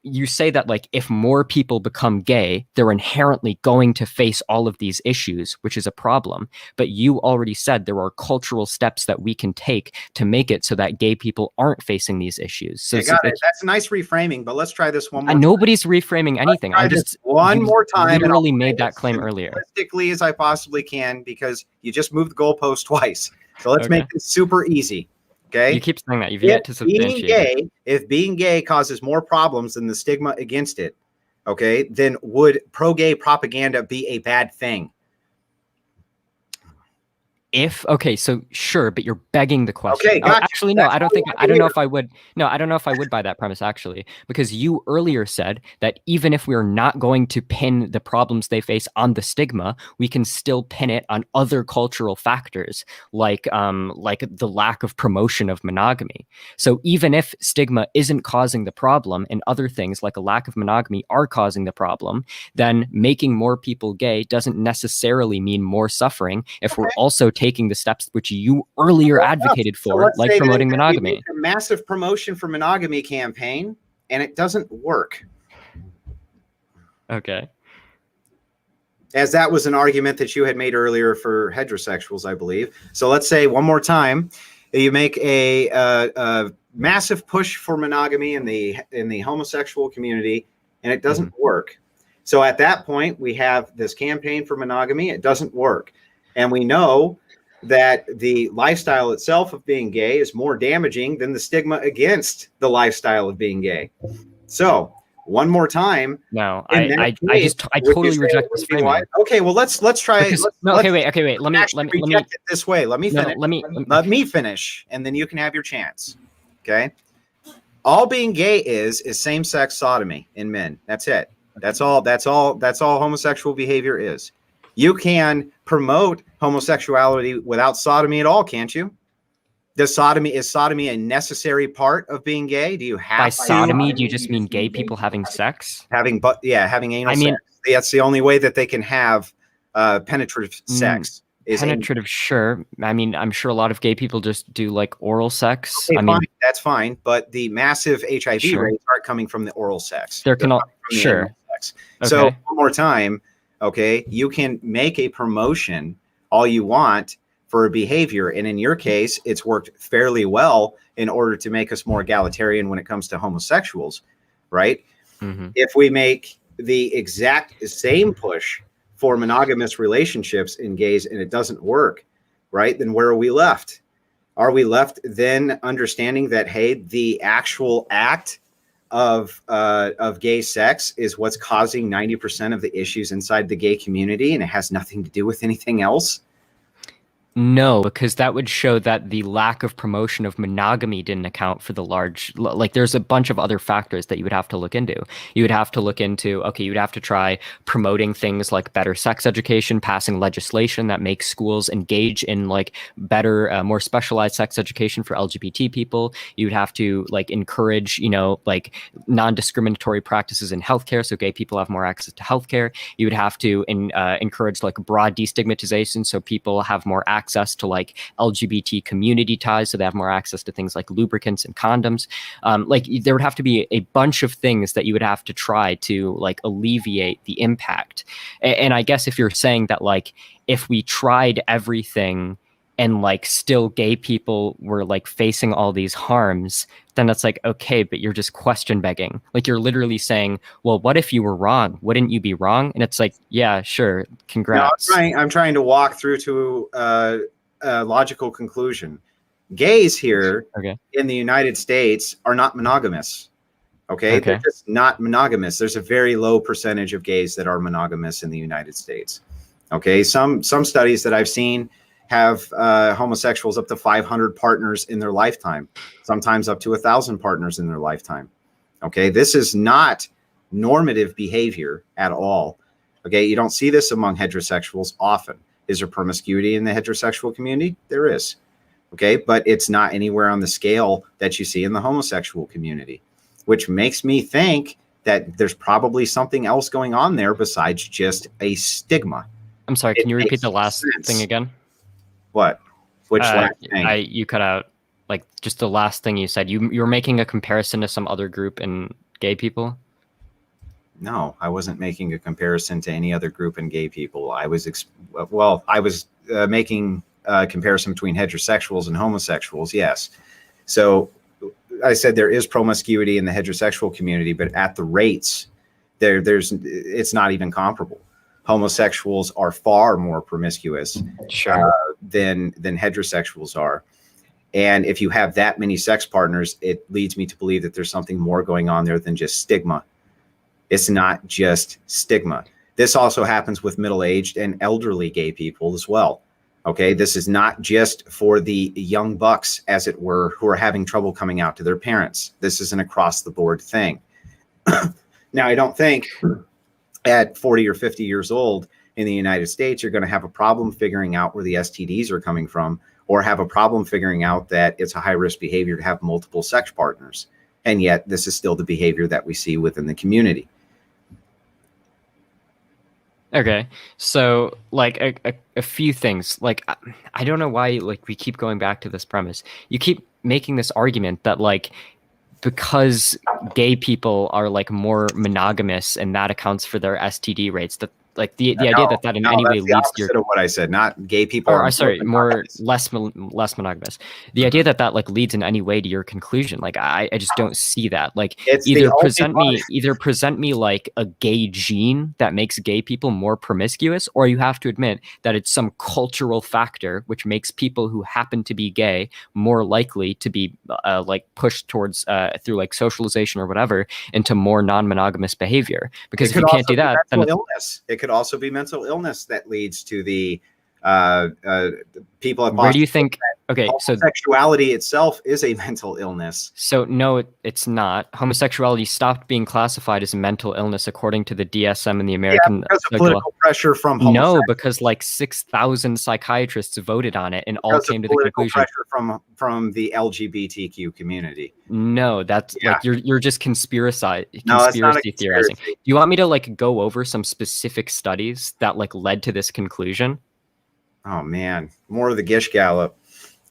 D: you say that like if more people become gay, they're inherently going to face all of these issues, which is a problem. But you already said there are cultural steps that we can take to make it so that gay people aren't facing these issues. So
C: that's a nice reframing, but let's try this one more time.
D: Nobody's reframing anything. I just
C: one more time.
D: Literally made that claim earlier.
C: Realistically as I possibly can, because you just moved the goalpost twice. So let's make this super easy. Okay.
D: You keep saying that. You've yet to substantiate.
C: If being gay causes more problems than the stigma against it, okay, then would pro-gay propaganda be a bad thing?
D: Okay, so sure, but you're begging the question.
C: Okay, gotcha.
D: Actually, no, I don't know if I would. No, I don't know if I would buy that premise, actually, because you earlier said that even if we're not going to pin the problems they face on the stigma, we can still pin it on other cultural factors, like the lack of promotion of monogamy. So even if stigma isn't causing the problem and other things like a lack of monogamy are causing the problem, then making more people gay doesn't necessarily mean more suffering if we're also taking the steps which you earlier advocated for, like promoting monogamy.
C: We make a massive promotion for monogamy campaign, and it doesn't work.
D: Okay.
C: As that was an argument that you had made earlier for heterosexuals, I believe. So let's say one more time, you make a massive push for monogamy in the homosexual community, and it doesn't work. So at that point, we have this campaign for monogamy. It doesn't work. And we know that the lifestyle itself of being gay is more damaging than the stigma against the lifestyle of being gay. So one more time.
D: No, I totally reject this framing.
C: Okay, well let's try.
D: Okay, wait. Let me
C: reject it this way. Let me finish. Let me finish, and then you can have your chance. Okay. All being gay is same-sex sodomy in men. That's it. That's all homosexual behavior is. You can promote homosexuality without sodomy at all, can't you? Is sodomy a necessary part of being gay? Do you have
D: by sodomy? Do you just mean gay people having sex?
C: Having anal sex. That's the only way that they can have penetrative sex.
D: Penetrative, sure. I mean, I'm sure a lot of gay people just do like oral sex.
C: Okay, fine, that's fine, but the massive HIV rates aren't coming from the oral sex.
D: They're coming from the anal sex.
C: Okay. So one more time. Okay, you can make a promotion all you want for a behavior. And in your case, it's worked fairly well in order to make us more egalitarian when it comes to homosexuals, right? Mm-hmm. If we make the exact same push for monogamous relationships in gays and it doesn't work, right? Then where are we left? Are we left then understanding that, hey, the actual act of gay sex is what's causing 90% of the issues inside the gay community, and it has nothing to do with anything else?
D: No, because that would show that the lack of promotion of monogamy didn't account for the large, like there's a bunch of other factors that you would have to look into. You would have to look into, okay, you'd have to try promoting things like better sex education, passing legislation that makes schools engage in like better, more specialized sex education for LGBT people. You would have to like encourage, like non-discriminatory practices in healthcare, so gay people have more access to healthcare. You would have to encourage like broad destigmatization, so people have more access to like LGBT community ties, so they have more access to things like lubricants and condoms. Like there would have to be a bunch of things that you would have to try to like alleviate the impact. And I guess if you're saying that like if we tried everything and like still gay people were like facing all these harms, then that's like, okay, but you're just question begging. Like you're literally saying, well, what if you were wrong? Wouldn't you be wrong? And it's like, yeah, sure. Congrats.
C: No, I'm trying to walk through to a logical conclusion. Gays here in the United States are not monogamous. Okay. They're just not monogamous. There's a very low percentage of gays that are monogamous in the United States. Okay. Some studies that I've seen have homosexuals up to 500 partners in their lifetime, sometimes up to 1,000 partners in their lifetime. Okay, this is not normative behavior at all. Okay, you don't see this among heterosexuals often. Is there promiscuity in the heterosexual community? There is. Okay, but it's not anywhere on the scale that you see in the homosexual community, which makes me think that there's probably something else going on there besides just a stigma.
D: I'm sorry, can you repeat the last thing again?
C: What? Which last thing?
D: You cut out like just the last thing you said. You were making a comparison to some other group in gay people.
C: No, I wasn't making a comparison to any other group in gay people. I was making a comparison between heterosexuals and homosexuals. Yes. So I said there is promiscuity in the heterosexual community, but at the rates it's not even comparable. Homosexuals are far more promiscuous than heterosexuals are. And if you have that many sex partners, it leads me to believe that there's something more going on there than just stigma. It's not just stigma. This also happens with middle-aged and elderly gay people as well. Okay, this is not just for the young bucks, as it were, who are having trouble coming out to their parents. This is an across-the-board thing. Now, I don't think at 40 or 50 years old in the United States, you're going to have a problem figuring out where the STDs are coming from, or have a problem figuring out that it's a high-risk behavior to have multiple sex partners. And yet this is still the behavior that we see within the community.
D: Okay, so like a few things. Like I don't know why like we keep going back to this premise. You keep making this argument that like because gay people are like more monogamous and that accounts for their STD rates, that like the idea that in any way leads to
C: what I said, not gay people.
D: Or sorry, less monogamous. The idea that like leads in any way to your conclusion, like I just don't see that. Like either present me like a gay gene that makes gay people more promiscuous, or you have to admit that it's some cultural factor which makes people who happen to be gay more likely to be like pushed towards through like socialization or whatever into more non-monogamous behavior. Because if you can't do that, then
C: it could also be mental illness that leads to the people at Boston.
D: Where do you think? Okay, so
C: homosexuality itself is a mental illness.
D: So no, it's not. Homosexuality stopped being classified as a mental illness according to the DSM and the American.
C: Because of political pressure from homosexuals.
D: No, because like 6,000 psychiatrists voted on it and all came to the conclusion.
C: Pressure from the LGBTQ community.
D: No, that's like you're just conspiracy theorizing. Do you want me to like go over some specific studies that like led to this conclusion?
C: Oh man, more of the Gish Gallop.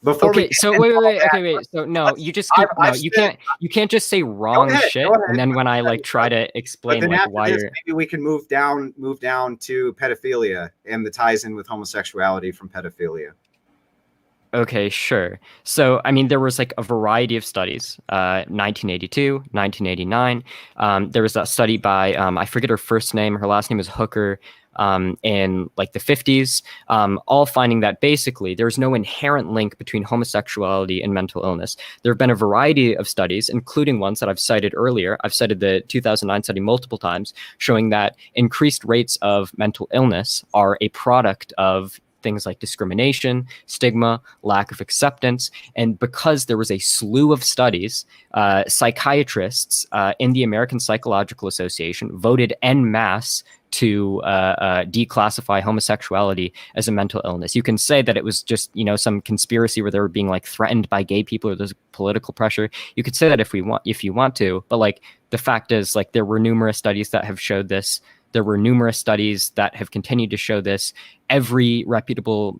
D: Wait. So no, you just keep, you can't just say wrong shit, and then when I like try to explain like why you're
C: maybe we can move down to pedophilia and the ties in with homosexuality from pedophilia.
D: Okay, sure. So, I mean, there was like a variety of studies, 1982, 1989. There was that study by, I forget her first name. Her last name is Hooker. in like the 50s, all finding that basically there's no inherent link between homosexuality and mental illness. There have been a variety of studies, including ones that I've cited earlier. I've cited the 2009 study multiple times, showing that increased rates of mental illness are a product of things like discrimination, stigma, lack of acceptance. And because there was a slew of studies, psychiatrists in the American Psychological Association voted en masse to declassify homosexuality as a mental illness. You can say that it was just, some conspiracy where they were being like threatened by gay people or there's political pressure. You could say that if you want to, but like the fact is, like, there were numerous studies that have showed this. There were numerous studies that have continued to show this. Every reputable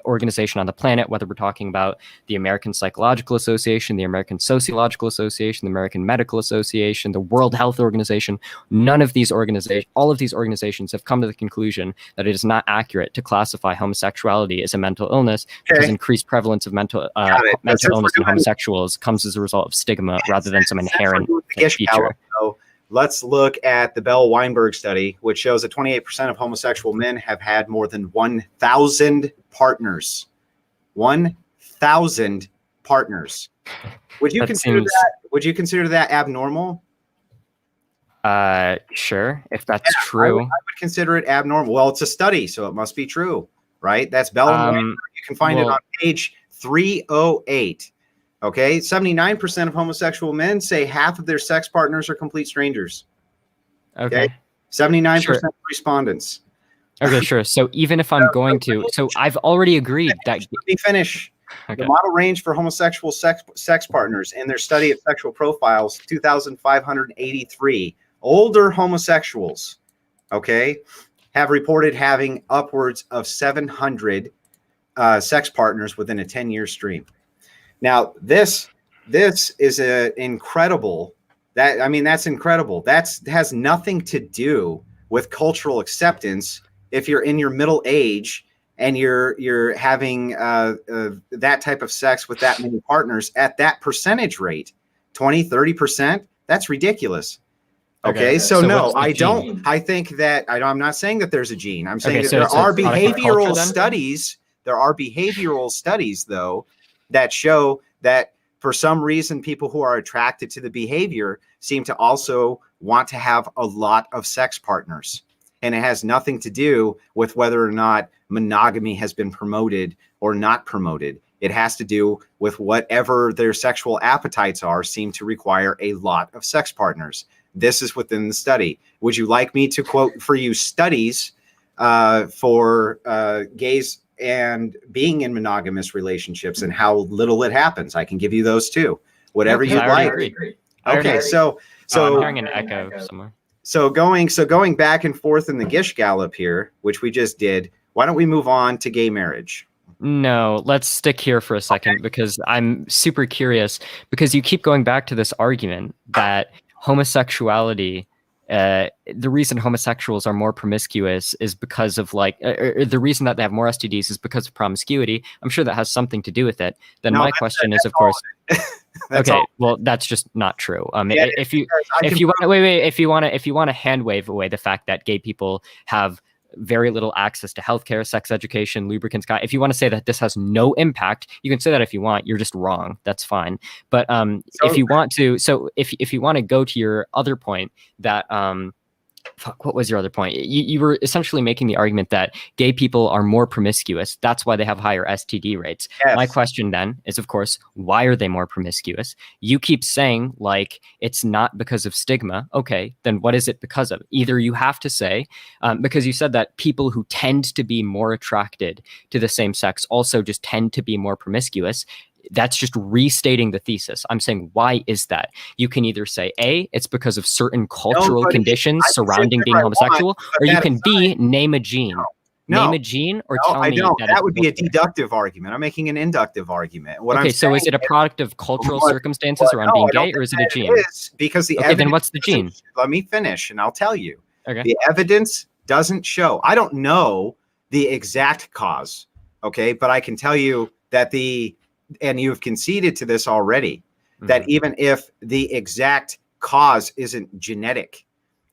D: organization on the planet, whether we're talking about the American Psychological Association, the American Sociological Association, the American Medical Association, the World Health Organization, all of these organizations have come to the conclusion that it is not accurate to classify homosexuality as a mental illness, because increased prevalence of mental illness in homosexuals comes as a result of stigma rather than some inherent feature.
C: Let's look at the Bell-Weinberg study, which shows that 28% of homosexual men have had more than 1,000 partners. 1,000 partners. Would you consider that abnormal?
D: Sure, if that's true.
C: I would consider it abnormal. Well, it's a study, so it must be true, right? That's Bell and Weinberg. You can find it on page 308. Okay, 79% of homosexual men say half of their sex partners are complete strangers.
D: Okay.
C: 79% of respondents.
D: Okay, sure. So even if I'm going to, so I've already agreed that.
C: Let me finish. Okay. The model range for homosexual sex partners in their study of sexual profiles, 2,583. Older homosexuals, okay, have reported having upwards of 700 sex partners within a 10-year stream. Now, this is incredible. That's incredible. That has nothing to do with cultural acceptance. If you're in your middle age and you're having that type of sex with that many partners at that percentage rate, 20-30%, that's ridiculous. Okay, so no, I don't. I think that I'm not saying that there's a gene. I'm saying that there are behavioral studies. There are behavioral studies, though, that show that for some reason, people who are attracted to the behavior seem to also want to have a lot of sex partners. And it has nothing to do with whether or not monogamy has been promoted or not promoted. It has to do with whatever their sexual appetites are, seem to require a lot of sex partners. This is within the study. Would you like me to quote for you studies for gays and being in monogamous relationships and how little it happens? I can give you those too. Whatever you like. Okay, so
D: I'm hearing an echo somewhere.
C: So going back and forth in the Gish Gallop here, which we just did, why don't we move on to gay marriage?
D: No, let's stick here for a second, because I'm super curious, because you keep going back to this argument that homosexuality, the reason homosexuals are more promiscuous is because of the reason that they have more STDs is because of promiscuity. I'm sure that has something to do with it. Then my question is, of course, okay, well, that's just not true. If you want to hand wave away the fact that gay people have very little access to healthcare, sex education, lubricants. If you want to say that this has no impact, you can say that if you want. You're just wrong. That's fine. But if you want to go to your other point that what was your other point? You were essentially making the argument that gay people are more promiscuous. That's why they have higher STD rates. Yes. My question then is, of course, why are they more promiscuous? You keep saying like it's not because of stigma. Okay, then what is it because of? Either you have to say, because you said that people who tend to be more attracted to the same sex also just tend to be more promiscuous. That's just restating the thesis. I'm saying, why is that? You can either say A, it's because of certain cultural conditions surrounding being homosexual, or you can B, name a gene. Name a gene or tell me
C: that would be a deductive argument. I'm making an inductive argument.
D: So is it a product of cultural circumstances around being gay, or is it a gene?
C: Because the
D: evidence, then what's the gene?
C: Let me finish and I'll tell you.
D: Okay.
C: The evidence doesn't show. I don't know the exact cause, okay? But I can tell you that and you've conceded to this already, that even if the exact cause isn't genetic,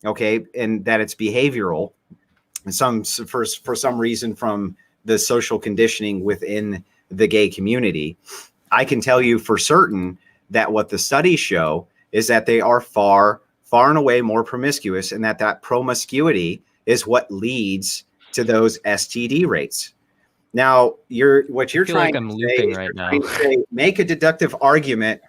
C: okay, and that it's behavioral, for some reason from the social conditioning within the gay community. I can tell you for certain that what the studies show is that they are far and away more promiscuous, and that promiscuity is what leads to those STD rates. Now, what you're trying to say, make a deductive argument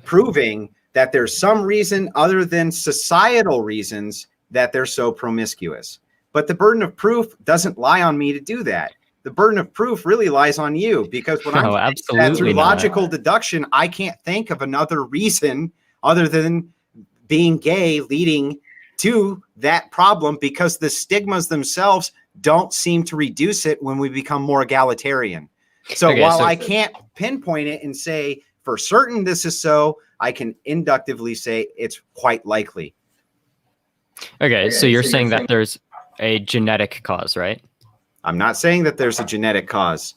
C: proving that there's some reason other than societal reasons that they're so promiscuous. But the burden of proof doesn't lie on me to do that. The burden of proof really lies on you, because when I'm saying that through logical deduction, I can't think of another reason other than being gay leading to that problem, because the stigmas themselves don't seem to reduce it when we become more egalitarian. So while I can't pinpoint it and say for certain this is so, I can inductively say it's quite likely.
D: Okay, so you're saying that there's a genetic cause, right?
C: I'm not saying that there's a genetic cause.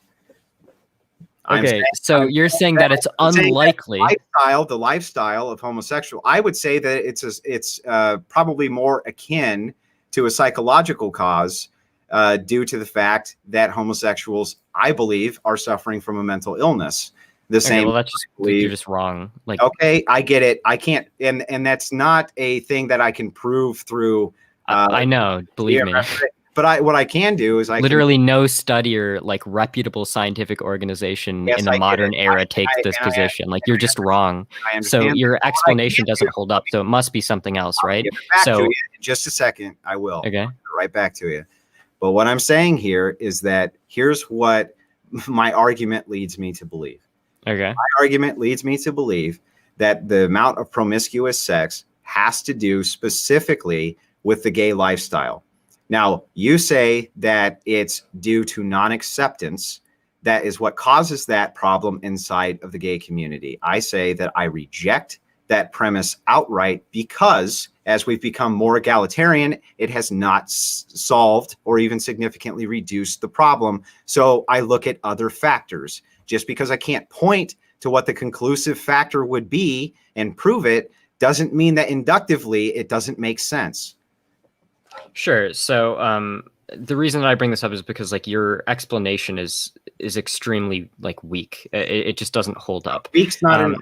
D: Okay, so you're saying that it's unlikely.
C: The lifestyle of homosexual, I would say that it's probably more akin to a psychological cause due to the fact that homosexuals, I believe, are suffering from a mental illness.
D: Well, that's just, you're just wrong. Like,
C: okay, I get it. I can't, and that's not a thing that I can prove through.
D: I know, believe me.
C: But what I can do is
D: literally no study or like reputable scientific organization in the modern era takes this position. Like, you're just wrong. So your explanation doesn't hold up. So it must be something else, right?
C: So in just a second, I will.
D: Okay.
C: Right back to you. But what I'm saying here is that here's what my argument leads me to believe.
D: Okay.
C: My argument leads me to believe that the amount of promiscuous sex has to do specifically with the gay lifestyle. Now, you say that it's due to non-acceptance. That is what causes that problem inside of the gay community. I say that I reject that premise outright, because as we've become more egalitarian, it has not solved or even significantly reduced the problem. So I look at other factors. Just because I can't point to what the conclusive factor would be and prove it doesn't mean that inductively it doesn't make sense.
D: Sure. So the reason that I bring this up is because like your explanation is extremely like weak. It just doesn't hold up.
C: Weak's not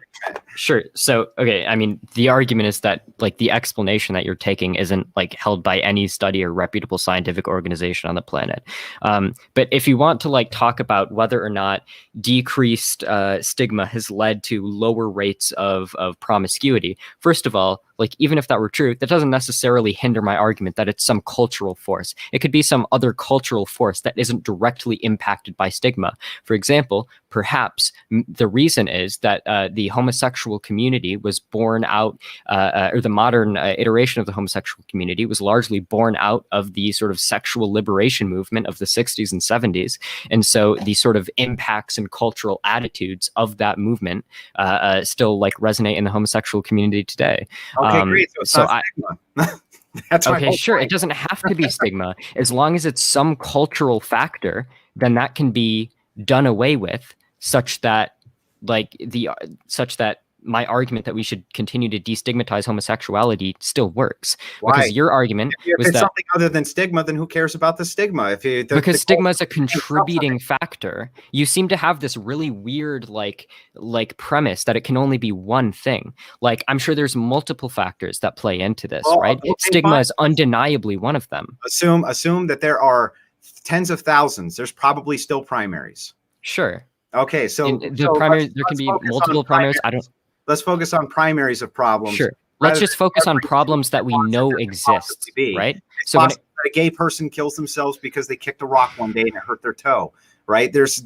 D: sure. So okay, I mean, the argument is that like the explanation that you're taking isn't like held by any study or reputable scientific organization on the planet. But if you want to like talk about whether or not decreased stigma has led to lower rates of promiscuity, first of all, like even if that were true, that doesn't necessarily hinder my argument that it's some cultural force. It could be some other cultural force that isn't directly impacted by stigma. For example, perhaps the reason is that the homosexual community was born out, or the modern iteration of the homosexual community was largely born out of the sort of sexual liberation movement of the 60s and 70s. And so the sort of impacts and cultural attitudes of that movement still like resonate in the homosexual community today.
C: Okay, great. So it's not stigma. That's
D: okay, sure. It doesn't have to be stigma. As long as it's some cultural factor, then that can be done away with, such that my argument that we should continue to destigmatize homosexuality still works.
C: Why?
D: Because your argument
C: if it's something other than stigma, then who cares about the stigma?
D: Because stigma is a contributing factor. You seem to have this really weird like premise that it can only be one thing. Like, I'm sure there's multiple factors that play into this, right? Okay, stigma is undeniably one of them.
C: Assume that there are tens of thousands. There's probably still primaries.
D: Sure.
C: Okay, so
D: primaries, there can be multiple primaries.
C: Let's focus on primaries of problems.
D: Sure. Let's just focus on problems that we know exist, right?
C: So when a gay person kills themselves because they kicked a rock one day and it hurt their toe, right? There's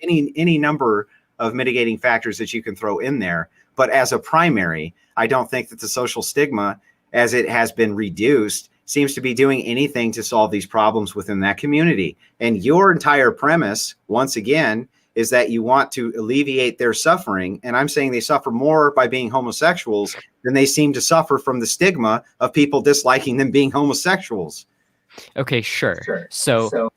C: any number of mitigating factors that you can throw in there. But as a primary, I don't think that the social stigma, as it has been reduced, seems to be doing anything to solve these problems within that community. And your entire premise, once again, is that you want to alleviate their suffering. And I'm saying they suffer more by being homosexuals than they seem to suffer from the stigma of people disliking them being homosexuals.
D: Okay, sure. So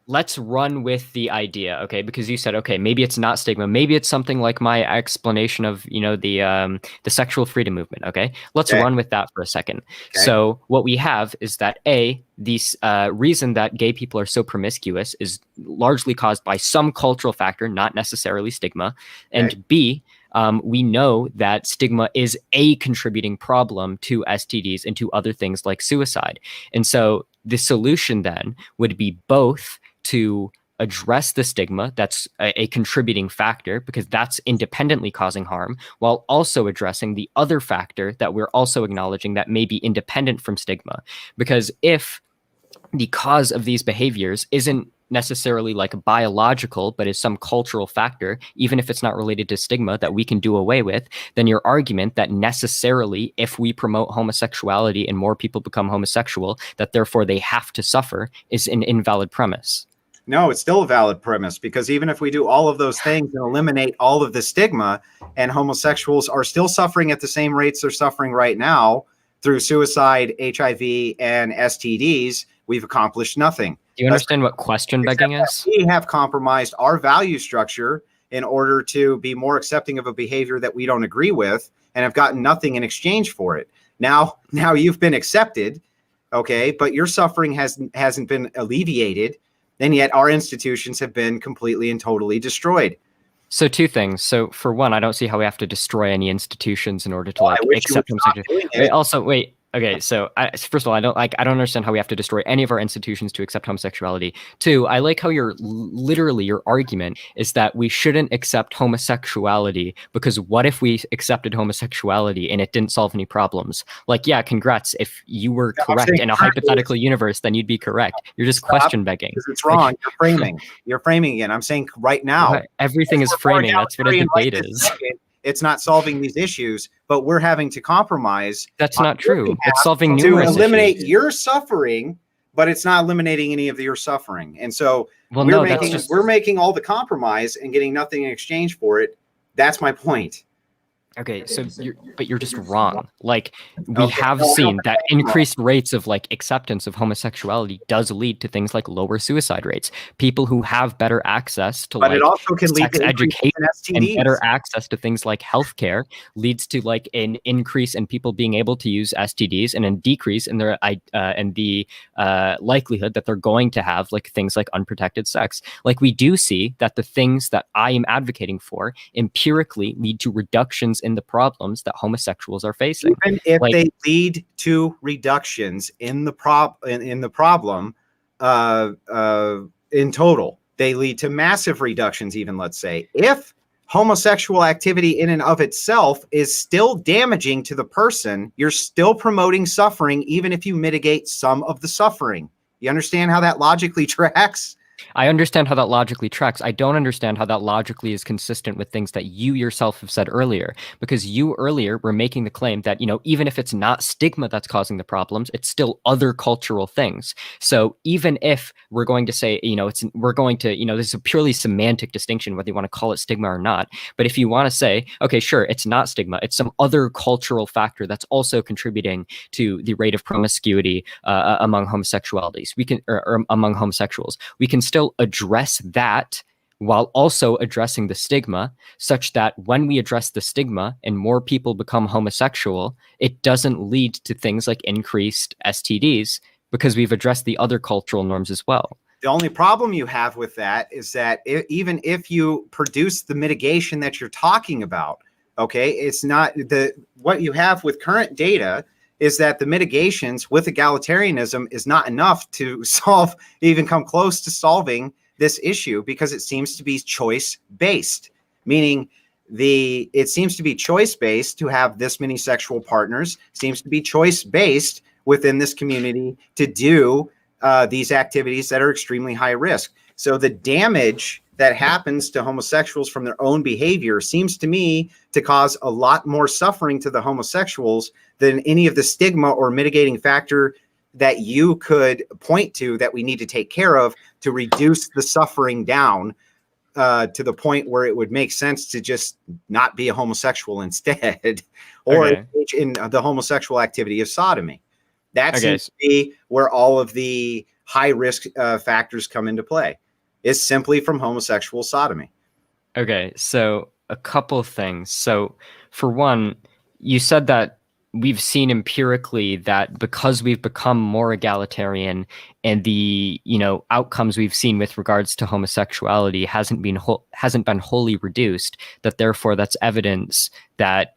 D: let's run with the idea, okay? Because you said, okay, maybe it's not stigma. Maybe it's something like my explanation of, the sexual freedom movement, okay? Let's
C: Okay.
D: run with that for a second.
C: Okay.
D: So what we have is that this reason that gay people are so promiscuous is largely caused by some cultural factor, not necessarily stigma. And
C: Okay.
D: B, we know that stigma is a contributing problem to STDs and to other things like suicide. And so the solution then would be both to address the stigma that's a contributing factor, because that's independently causing harm, while also addressing the other factor that we're also acknowledging that may be independent from stigma. Because if the cause of these behaviors isn't necessarily like biological, but is some cultural factor, even if it's not related to stigma that we can do away with, then your argument that necessarily if we promote homosexuality and more people become homosexual, that therefore they have to suffer, is an invalid premise.
C: No, it's still a valid premise, because even if we do all of those things and eliminate all of the stigma, and homosexuals are still suffering at the same rates they're suffering right now through suicide, HIV, and STDs, we've accomplished nothing.
D: Do you understand what question begging is?
C: We have compromised our value structure in order to be more accepting of a behavior that we don't agree with, and have gotten nothing in exchange for it. Now you've been accepted, okay, but your suffering hasn't been alleviated, and yet our institutions have been completely and totally destroyed.
D: So two things. So for one, I don't see how we have to destroy any institutions in order to accept homosexuality. Also, wait. Okay, so first of all, I don't understand how we have to destroy any of our institutions to accept homosexuality. Two, I like how your argument is that we shouldn't accept homosexuality because what if we accepted homosexuality and it didn't solve any problems? Like, yeah, congrats. If you were correct in a hypothetical universe, then you'd be correct. You're just question begging.
C: Because it's wrong. You're framing. You're framing again. I'm saying right now.
D: Everything is framing. That's what a debate is.
C: It's not solving these issues, but we're having to compromise.
D: That's not true. It's solving numerous
C: to eliminate
D: issues.
C: Your suffering, but it's not eliminating any of your suffering. And so we're making all the compromise and getting nothing in exchange for it. That's my point.
D: Okay, so you're just wrong. Like, we have seen that increased rates of acceptance of homosexuality does lead to things like lower suicide rates. People who have better access to
C: it also can lead
D: sex
C: to
D: education and better access to things like healthcare leads to an increase in people being able to use STDs and a decrease in their and the likelihood that they're going to have things like unprotected sex. We do see that the things that I am advocating for empirically lead to reductions in the problems that homosexuals are facing.
C: Even if they lead to reductions in the problem in total, they lead to massive reductions. Even, let's say, if homosexual activity in and of itself is still damaging to the person, you're still promoting suffering, even if you mitigate some of the suffering. You understand how that logically tracks?
D: I understand how that logically tracks. I don't understand how that logically is consistent with things that you yourself have said earlier, because you earlier were making the claim that, even if it's not stigma that's causing the problems, it's still other cultural things. So even if we're going to say, this is a purely semantic distinction, whether you want to call it stigma or not. But if you want to say, okay, sure, it's not stigma, it's some other cultural factor that's also contributing to the rate of promiscuity among homosexualities, or among homosexuals, we can still address that while also addressing the stigma, such that when we address the stigma and more people become homosexual, it doesn't lead to things like increased STDs, because we've addressed the other cultural norms as well.
C: The only problem you have with that is that even if you produce the mitigation that you're talking about, okay, it's not what you have with current data is that the mitigations with egalitarianism is not enough to even come close to solving this issue, because it seems to be choice-based, meaning it seems to be choice-based to have this many sexual partners, seems to be choice-based within this community to do these activities that are extremely high risk. So the damage that happens to homosexuals from their own behavior seems to me to cause a lot more suffering to the homosexuals than any of the stigma or mitigating factor that you could point to that we need to take care of to reduce the suffering down to the point where it would make sense to just not be a homosexual instead, or engage in the homosexual activity of sodomy. That seems to be where all of the high risk factors come into play. It's simply from homosexual sodomy.
D: Okay, so a couple things. So for one, you said that we've seen empirically that because we've become more egalitarian and the, outcomes we've seen with regards to homosexuality hasn't been wholly reduced, that therefore that's evidence that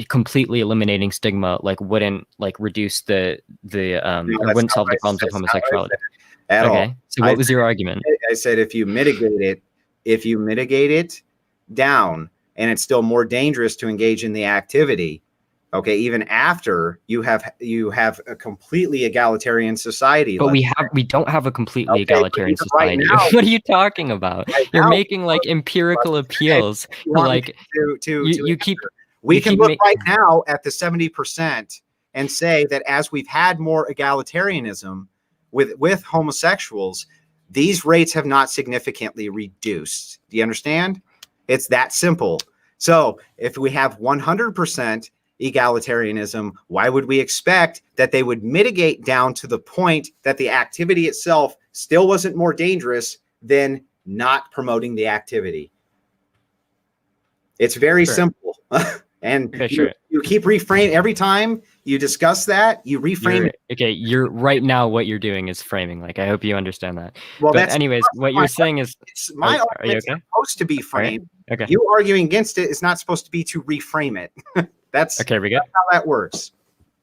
D: completely eliminating stigma wouldn't reduce the or wouldn't solve the problems of homosexuality.
C: At all.
D: Okay. So what was your argument?
C: I said if you mitigate it down and it's still more dangerous to engage in the activity, okay, even after you have a completely egalitarian society.
D: But we don't have a completely egalitarian society.
C: Right now,
D: what are you talking about? You're making empirical appeals you keep
C: we can look right now at the 70% and say that as we've had more egalitarianism with homosexuals, these rates have not significantly reduced. Do you understand? It's that simple. So if we have 100% egalitarianism, why would we expect that they would mitigate down to the point that the activity itself still wasn't more dangerous than not promoting the activity? It's very simple. And you keep reframing every time you discuss that, you reframe it.
D: Okay, you're right now what you're doing is framing. I hope you understand that.
C: Well,
D: but anyways, what you're saying is
C: my argument is supposed to be framed.
D: Right. Okay.
C: You arguing against it is not supposed to be to reframe it. That's
D: okay. We good?
C: That's how that works.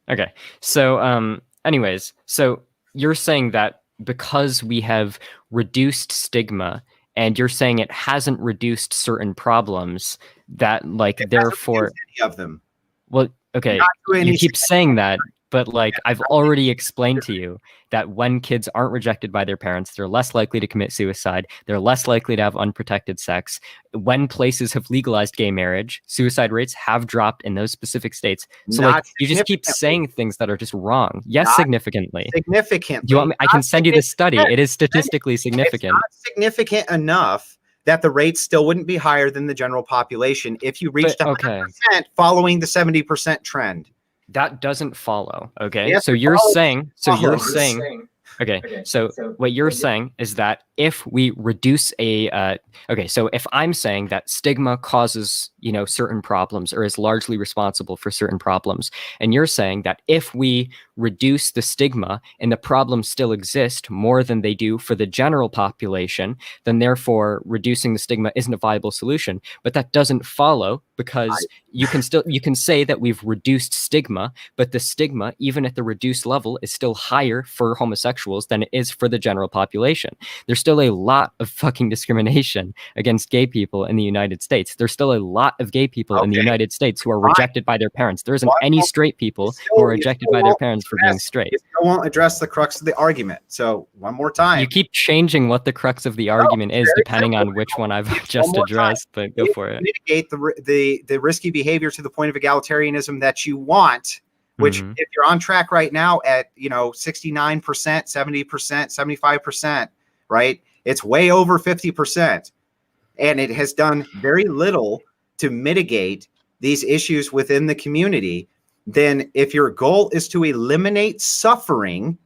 D: Okay. So, anyways, so you're saying that because we have reduced stigma, and you're saying it hasn't reduced certain problems, that therefore
C: any of them.
D: Well, okay, you keep saying that, but I've already explained to you that when kids aren't rejected by their parents, they're less likely to commit suicide. They're less likely to have unprotected sex. When places have legalized gay marriage, suicide rates have dropped in those specific states. So you just keep saying things that are just wrong. Yes, not significantly.
C: Significantly.
D: Do you want me? I can send you the study. It is statistically significant.
C: It's not significant enough that the rates still wouldn't be higher than the general population if you reached 100% following the 70% trend.
D: That doesn't follow. Okay.
C: Yes,
D: so you're saying, okay. So what you're saying is that if we reduce so if I'm saying that stigma causes, certain problems or is largely responsible for certain problems, and you're saying that if we reduce the stigma and the problems still exist more than they do for the general population, then therefore reducing the stigma isn't a viable solution. But that doesn't follow, because you can say that we've reduced stigma, but the stigma, even at the reduced level, is still higher for homosexuals than it is for the general population. There's still a lot of fucking discrimination against gay people in the United States. There's still a lot of gay people in the United States who are rejected by their parents. There isn't any straight people who are rejected by their parents for being straight.
C: You still won't address the crux of the argument. So one more time.
D: You keep changing what the crux of the argument is depending on which one I've just addressed, but go for it.
C: Mitigate the risky behavior to the point of egalitarianism that you want, which if you're on track right now at 69%, 70%, 75%, right? It's way over 50%. And it has done very little to mitigate these issues within the community. Then if your goal is to eliminate suffering,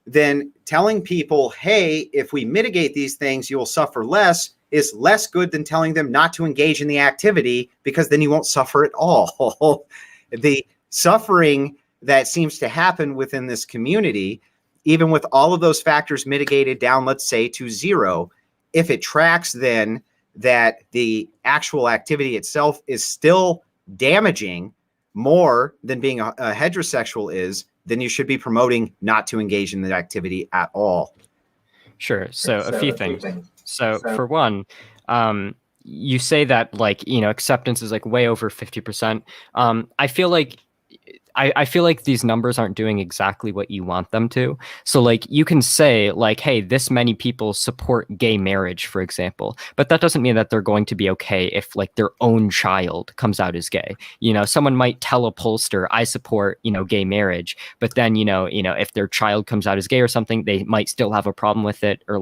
C: then telling people, hey, if we mitigate these things, you will suffer less, is less good than telling them not to engage in the activity, because then you won't suffer at all. The suffering that seems to happen within this community, even with all of those factors mitigated down, let's say, to zero, if it tracks then that the actual activity itself is still damaging more than being a heterosexual is, then you should be promoting not to engage in the activity at all.
D: Sure. So a few things. So for one, you say that acceptance is way over 50%. I feel like these numbers aren't doing exactly what you want them to. So you can say hey, this many people support gay marriage, for example, but that doesn't mean that they're going to be okay if their own child comes out as gay. Someone might tell a pollster, I support, gay marriage, but then, if their child comes out as gay or something, they might still have a problem with it, or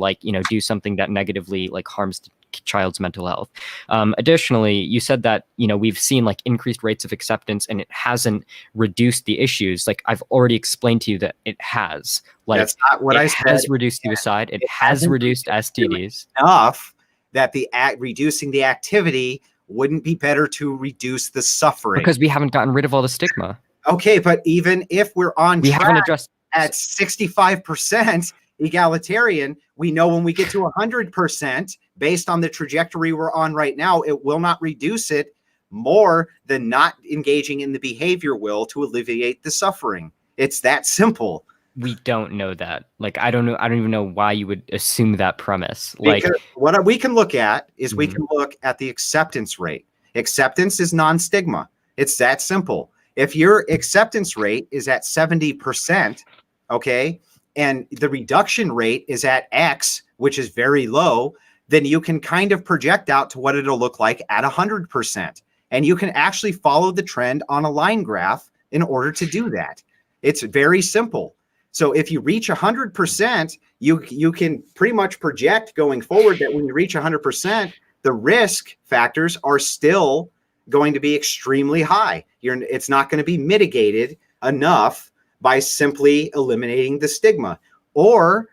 D: do something that negatively harms child's mental health. Additionally, you said that, you know, we've seen like increased rates of acceptance and it hasn't reduced the issues. Like I've already explained to you that it has. Like
C: That's not what I said.
D: It has reduced suicide. It has reduced STDs.
C: Enough that reducing the activity wouldn't be better to reduce the suffering.
D: Because we haven't gotten rid of all the stigma.
C: Okay, but even if we're on track
D: haven't addressed
C: at 65% egalitarian, we know when we get to 100%, based on the trajectory we're on right now, it will not reduce it more than not engaging in the behavior will to alleviate the suffering. It's that simple.
D: We don't know that. Like, I don't know. I don't even know why you would assume that premise. Like,
C: because what we can look at is we can look at the acceptance rate. Acceptance is non-stigma. It's that simple. If your acceptance rate is at 70%, okay, and the reduction rate is at X, which is very low, then you can kind of project out to what it'll look like at 100%. And you can actually follow the trend on a line graph in order to do that. It's very simple. So if you reach 100%, you can pretty much project going forward that when you reach 100%, the risk factors are still going to be extremely high. It's not going to be mitigated enough by simply eliminating the stigma, or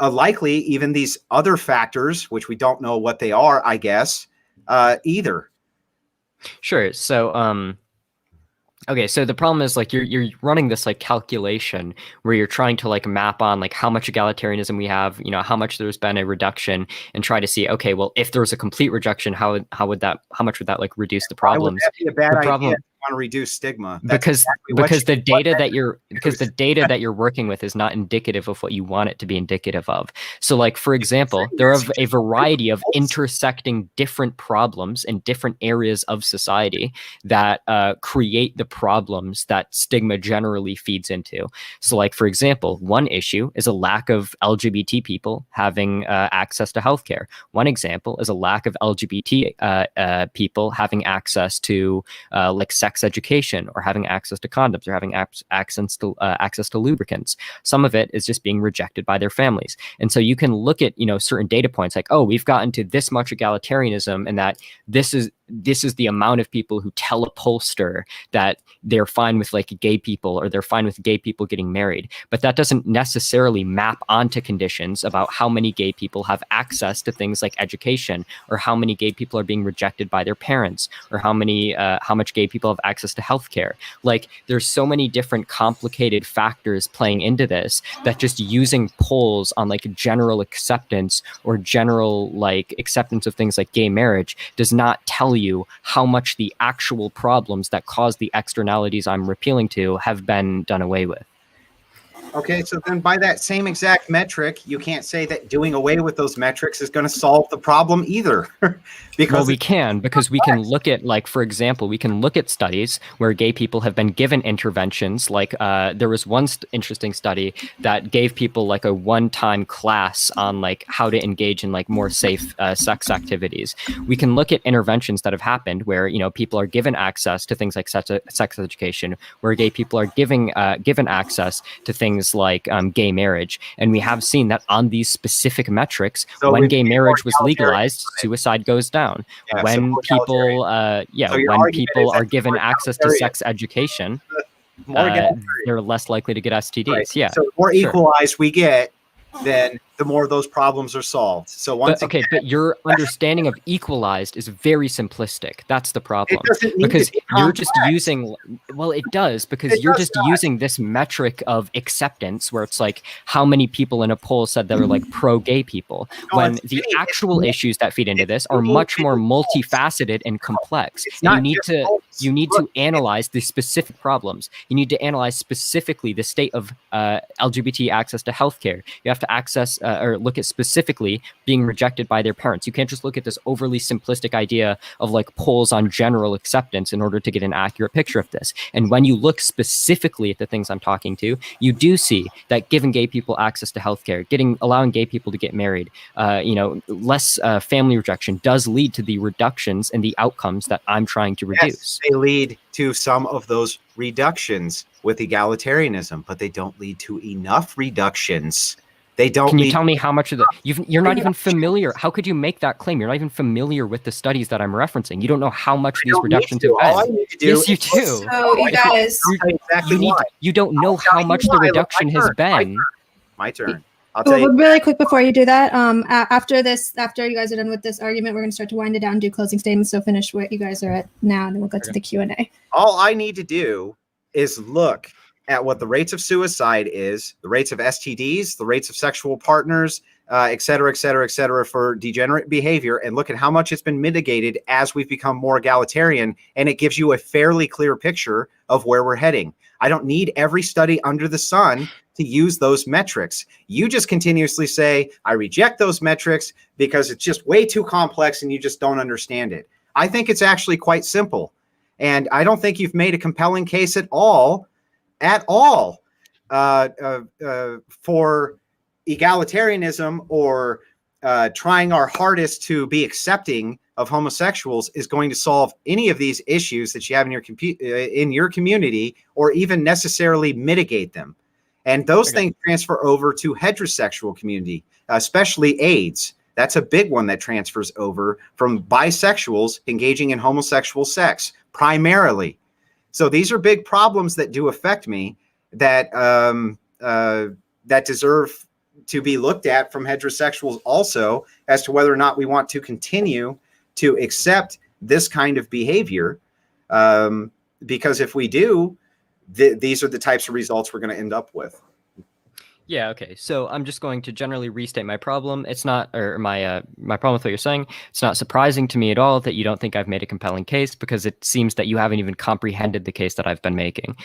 C: likely even these other factors, which we don't know what they are, I guess, either.
D: Sure. So, okay, so the problem is like you're running this like calculation where you're trying to like map on like how much egalitarianism we have, you know, how much there's been a reduction, and try to see, okay, well, if there was a complete reduction, how much would that like reduce the problems?
C: Why would that be a bad
D: idea?
C: Want to reduce stigma?
D: Because the data that you're working with is not indicative of what you want it to be indicative of. So like, for example, there are a variety of intersecting different problems in different areas of society that create the problems that stigma generally feeds into. So like, for example, one issue is a lack of LGBT people having access to healthcare. One example is a lack of LGBT people having access to like sex education, or having access to condoms, or having access to lubricants. Some of it is just being rejected by their families. And so you can look at, you know, certain data points like, oh, we've gotten to this much egalitarianism, and that this is the amount of people who tell a pollster that they're fine with like gay people, or they're fine with gay people getting married. But that doesn't necessarily map onto conditions about how many gay people have access to things like education, or how many gay people are being rejected by their parents, or how much gay people have access to healthcare. Like, there's so many different complicated factors playing into this that just using polls on like general acceptance or general like acceptance of things like gay marriage does not tell you how much the actual problems that cause the externalities I'm appealing to have been done away with.
C: Okay, so then by that same exact metric, you can't say that doing away with those metrics is going to solve the problem either.
D: Because we can look at, like, for example, we can look at studies where gay people have been given interventions. Like there was one interesting study that gave people like a one-time class on like how to engage in like more safe sex activities. We can look at interventions that have happened where, you know, people are given access to things like sex education, where gay people are given access to things like gay marriage. And we have seen that on these specific metrics, so when gay marriage was legalized, suicide goes down. Yeah, when people are given access to sex education, they're less likely to get STDs. Right. Yeah.
C: So the more equalized we get, then the more of those problems are solved. So
D: but your understanding of equalized is very simplistic. That's the problem. Because you're just using, well, it does, because you're just using this metric of acceptance where it's like how many people in a poll said they were like pro-gay people, when the actual issues that feed into this are much more multifaceted and complex. You need to analyze the specific problems. You need to analyze specifically the state of LGBT access to healthcare. You have to access or look at specifically being rejected by their parents. You can't just look at this overly simplistic idea of like polls on general acceptance in order to get an accurate picture of this. And when you look specifically at the things I'm talking to, you do see that giving gay people access to healthcare, allowing gay people to get married, less family rejection does lead to the reductions in the outcomes that I'm trying to reduce.
C: Yes, they lead to some of those reductions with egalitarianism, but they don't lead to enough reductions They don't.
D: Can you tell me how much of the you're not even familiar? How could you make that claim? You're not even familiar with the studies that I'm referencing. You don't know how much these reductions have been.
C: All I need to do
D: yes, you
C: is
D: do.
A: So you guys,
D: You don't know how much the reduction has been.
C: My turn. I'll tell
A: well,
C: you.
A: really quick before you do that, after you guys are done with this argument, we're going to start to wind it down and do closing statements. So finish what you guys are at now, and then we'll get to the Q&A.
C: All I need to do is look at what the rates of suicide is, the rates of STDs, the rates of sexual partners, et cetera, et cetera, et cetera, for degenerate behavior, and look at how much it's been mitigated as we've become more egalitarian, and it gives you a fairly clear picture of where we're heading. I don't need every study under the sun to use those metrics. You just continuously say, I reject those metrics because it's just way too complex and you just don't understand it. I think it's actually quite simple. And I don't think you've made a compelling case at all for egalitarianism or trying our hardest to be accepting of homosexuals is going to solve any of these issues that you have in your community, or even necessarily mitigate them. And those things transfer over to heterosexual community, especially AIDS. That's a big one that transfers over from bisexuals engaging in homosexual sex primarily. So these are big problems that do affect me, that that deserve to be looked at from heterosexuals also, as to whether or not we want to continue to accept this kind of behavior. Because if we do, these are the types of results we're going to end up with.
D: Yeah, okay. So I'm just going to generally restate my problem. It's not, or my problem with what you're saying. It's not surprising to me at all that you don't think I've made a compelling case, because it seems that you haven't even comprehended the case that I've been making.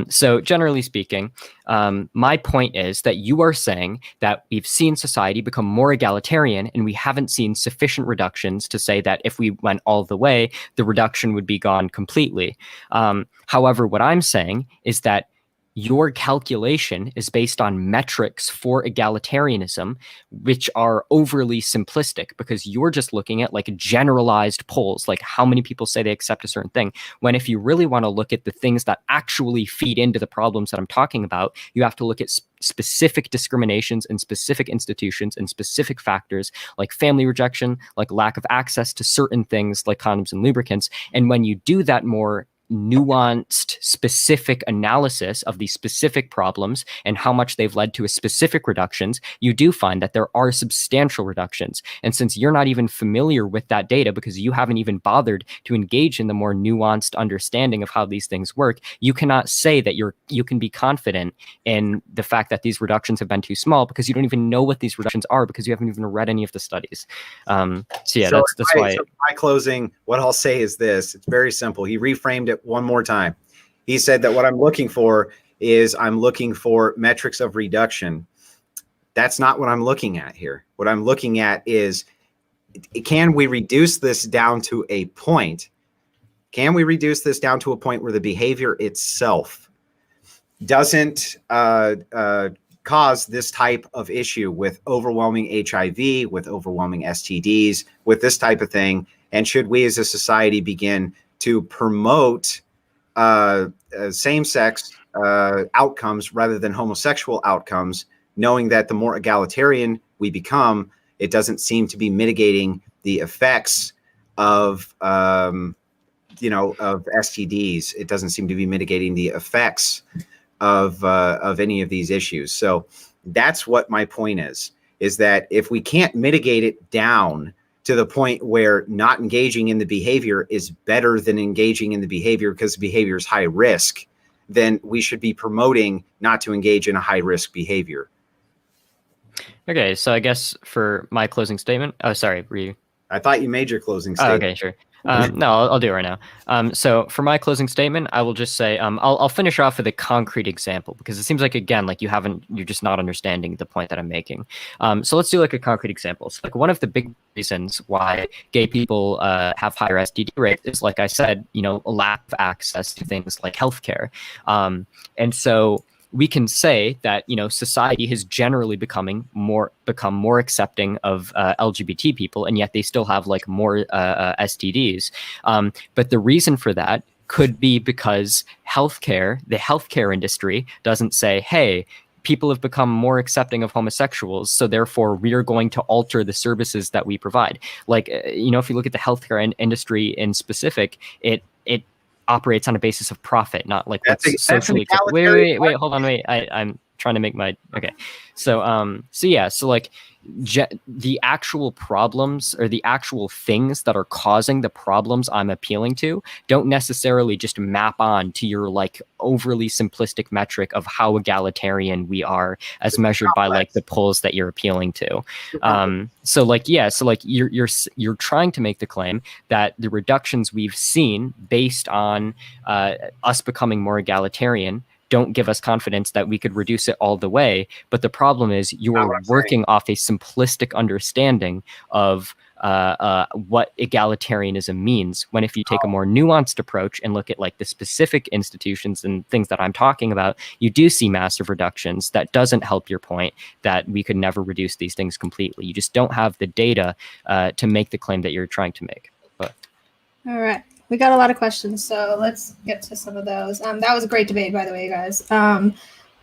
D: So generally speaking, my point is that you are saying that we've seen society become more egalitarian, and we haven't seen sufficient reductions to say that if we went all the way, the reduction would be gone completely. However, what I'm saying is that your calculation is based on metrics for egalitarianism, which are overly simplistic, because you're just looking at like generalized polls, like how many people say they accept a certain thing. When if you really want to look at the things that actually feed into the problems that I'm talking about, you have to look at specific discriminations in specific institutions and specific factors like family rejection, like lack of access to certain things like condoms and lubricants. And when you do that more nuanced, specific analysis of these specific problems and how much they've led to a specific reductions, you do find that there are substantial reductions. And since you're not even familiar with that data because you haven't even bothered to engage in the more nuanced understanding of how these things work, you cannot say that you can be confident in the fact that these reductions have been too small, because you don't even know what these reductions are, because you haven't even read any of the studies. So that's why.
C: So my closing, what I'll say is this: it's very simple. He reframed it one more time. He said that what I'm looking for is metrics of reduction. That's not what I'm looking at here. What I'm looking at is, can we reduce this down to a point? Can we reduce this down to a point where the behavior itself doesn't cause this type of issue with overwhelming HIV, with overwhelming STDs, with this type of thing? And should we as a society begin to promote same-sex outcomes rather than homosexual outcomes, knowing that the more egalitarian we become, it doesn't seem to be mitigating the effects of STDs. It doesn't seem to be mitigating the effects of any of these issues. So that's what my point is that if we can't mitigate it down to the point where not engaging in the behavior is better than engaging in the behavior because the behavior is high risk, then we should be promoting not to engage in a high risk behavior.
D: Okay, so I guess for my closing statement, I
C: thought you made your closing statement.
D: Okay, sure. No, I'll do it right now. So for my closing statement, I will just say, I'll finish off with a concrete example, because it seems like, again, like you're just not understanding the point that I'm making. So let's do like a concrete example. So like one of the big reasons why gay people have higher STD rates is, like I said, a lack of access to things like healthcare. And so we can say that society has generally become more accepting of LGBT people, and yet they still have like more STDs. But the reason for that could be because the healthcare industry doesn't say, hey, people have become more accepting of homosexuals, so therefore we are going to alter the services that we provide. Like, if you look at the healthcare industry in specific, it operates on a basis of profit, not like what's socially acceptable. Wait, hold on, I'm trying to make my okay. So like the actual problems or the actual things that are causing the problems I'm appealing to don't necessarily just map on to your like overly simplistic metric of how egalitarian we are as measured by like the polls that you're appealing to. So you're trying to make the claim that the reductions we've seen based on us becoming more egalitarian don't give us confidence that we could reduce it all the way. But the problem is you're working off a simplistic understanding of what egalitarianism means, when if you take a more nuanced approach and look at like the specific institutions and things that I'm talking about, you do see massive reductions. That doesn't help your point that we could never reduce these things completely. You just don't have the data to make the claim that you're trying to make. But
A: all right. We got a lot of questions, so let's get to some of those. That was a great debate, by the way, guys. All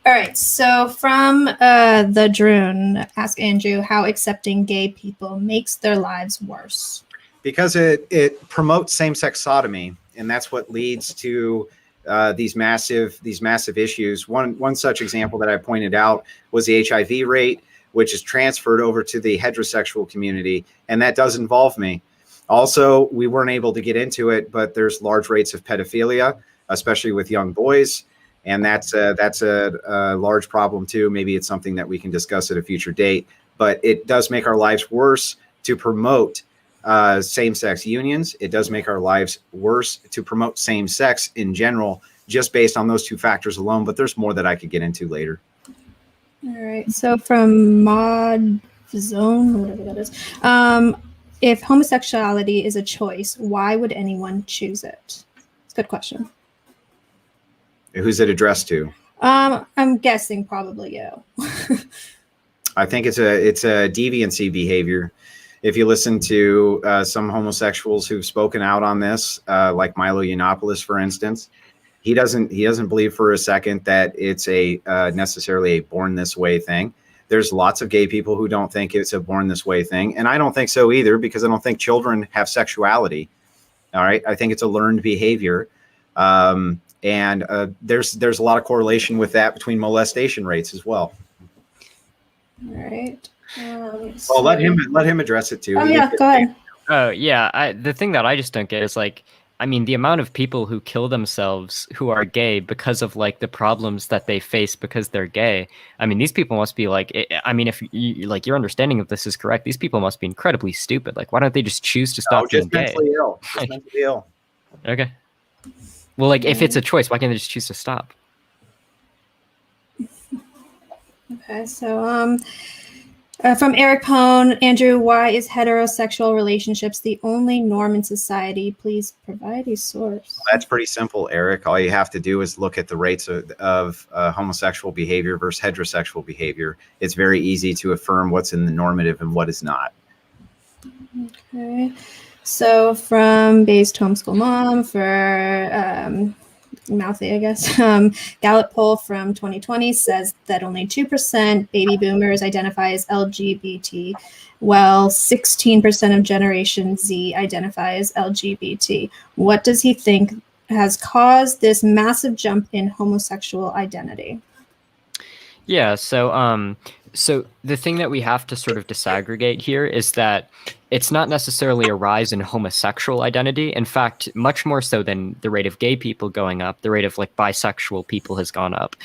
A: right, so from the Droon, ask Andrew how accepting gay people makes their lives worse.
C: Because it promotes same-sex sodomy, and that's what leads to these massive issues. One such example that I pointed out was the HIV rate, which is transferred over to the heterosexual community, and that does involve me. Also, we weren't able to get into it, but there's large rates of pedophilia, especially with young boys. And that's a large problem too. Maybe it's something that we can discuss at a future date, but it does make our lives worse to promote same-sex unions. It does make our lives worse to promote same-sex in general, just based on those two factors alone. But there's more that I could get into later.
A: All right. So from Mod Zone, whatever that is, if homosexuality is a choice, why would anyone choose it? It's a good question.
C: Who's it addressed to?
A: I'm guessing probably you.
C: I think it's a deviancy behavior. If you listen to some homosexuals who've spoken out on this, like Milo Yiannopoulos, for instance, he doesn't believe for a second that it's a necessarily a born this way thing. There's lots of gay people who don't think it's a born this way thing. And I don't think so either, because I don't think children have sexuality. All right. I think it's a learned behavior. And there's a lot of correlation with that between molestation rates as well.
A: All right.
C: Well, let him address it too.
A: Oh, yeah. Go ahead.
D: Oh, yeah. The thing that I just don't get is like, I mean, the amount of people who kill themselves who are gay because of like the problems that they face because they're gay. I mean, these people must be like, I mean, if you, like your understanding of this is correct, these people must be incredibly stupid. Like, why don't they just choose to stop being gay?
C: Mentally ill. Just mentally ill.
D: Okay. Well, like if it's a choice, why can't they just choose to stop?
A: Okay, so from Eric Pone, Andrew, why is heterosexual relationships the only norm in society? Please provide a source.
C: That's pretty simple, Eric. All you have to do is look at the rates of homosexual behavior versus heterosexual behavior. It's very easy to affirm what's in the normative and what is not.
A: Okay. So from Based Homeschool Mom for Mouthy, I guess. Gallup poll from 2020 says that only 2% baby boomers identify as LGBT, while 16% of Generation Z identify as LGBT. What does he think has caused this massive jump in homosexual identity?
D: Yeah, so the thing that we have to sort of disaggregate here is that it's not necessarily a rise in homosexual identity. In fact, much more so than the rate of gay people going up, the rate of like bisexual people has gone up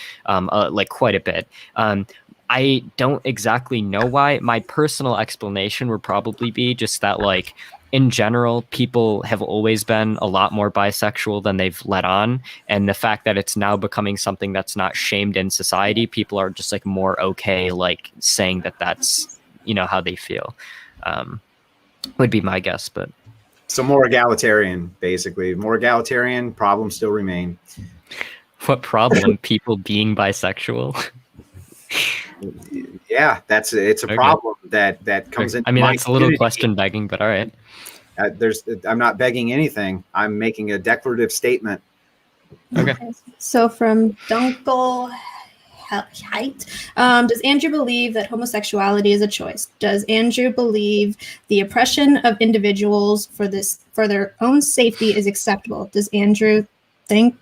D: like quite a bit. I don't exactly know why. My personal explanation would probably be just that like in general, people have always been a lot more bisexual than they've let on. And the fact that it's now becoming something that's not shamed in society, people are just like more okay, like saying that that's, you know, how they feel, would be my guess. But
C: so more egalitarian, basically. More egalitarian, problems still remain.
D: What problem? People being bisexual?
C: Yeah, it's a okay. Problem that comes in.
D: I mean, that's a little question begging, but all right.
C: I'm not begging anything. I'm making a declarative statement.
D: Okay.
A: So from Dunkel height. Does Andrew believe that homosexuality is a choice? Does Andrew believe the oppression of individuals for their own safety is acceptable? Does Andrew think?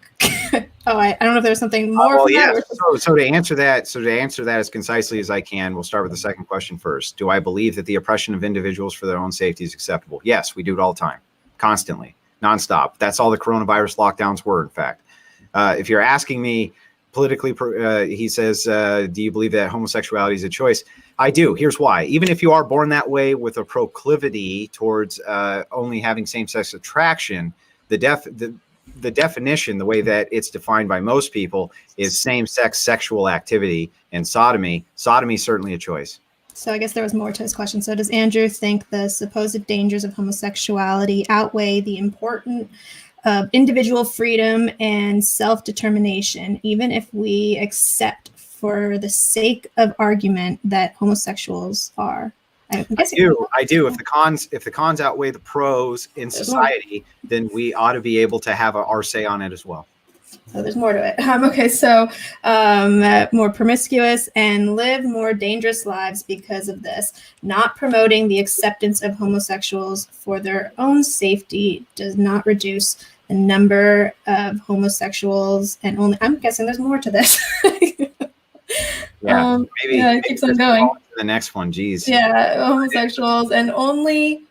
A: I don't know if there's something more.
C: Well,
A: from
C: yeah.
A: that
C: So to answer that as concisely as I can, we'll start with the second question first. Do I believe that the oppression of individuals for their own safety is acceptable? Yes, we do it all the time, constantly, nonstop. That's all the coronavirus lockdowns were, in fact. If you're asking me politically, he says, do you believe that homosexuality is a choice? I do. Here's why. Even if you are born that way with a proclivity towards only having same-sex attraction, the definition, the way that it's defined by most people, is same-sex sexual activity, and sodomy. Sodomy is certainly a choice.
A: So I guess there was more to his question. So does Andrew think the supposed dangers of homosexuality outweigh the importance of individual freedom and self-determination, even if we accept for the sake of argument that homosexuals are? I
C: do. If the cons outweigh the pros in society, then we ought to be able to have our say on it as well.
A: So there's more to it. Okay, so more promiscuous and live more dangerous lives because of this. Not promoting the acceptance of homosexuals for their own safety does not reduce the number of homosexuals, and only, I'm guessing there's more to this.
C: Yeah, maybe
A: it keeps on going.
C: The next one, geez.
A: Yeah, homosexuals and only.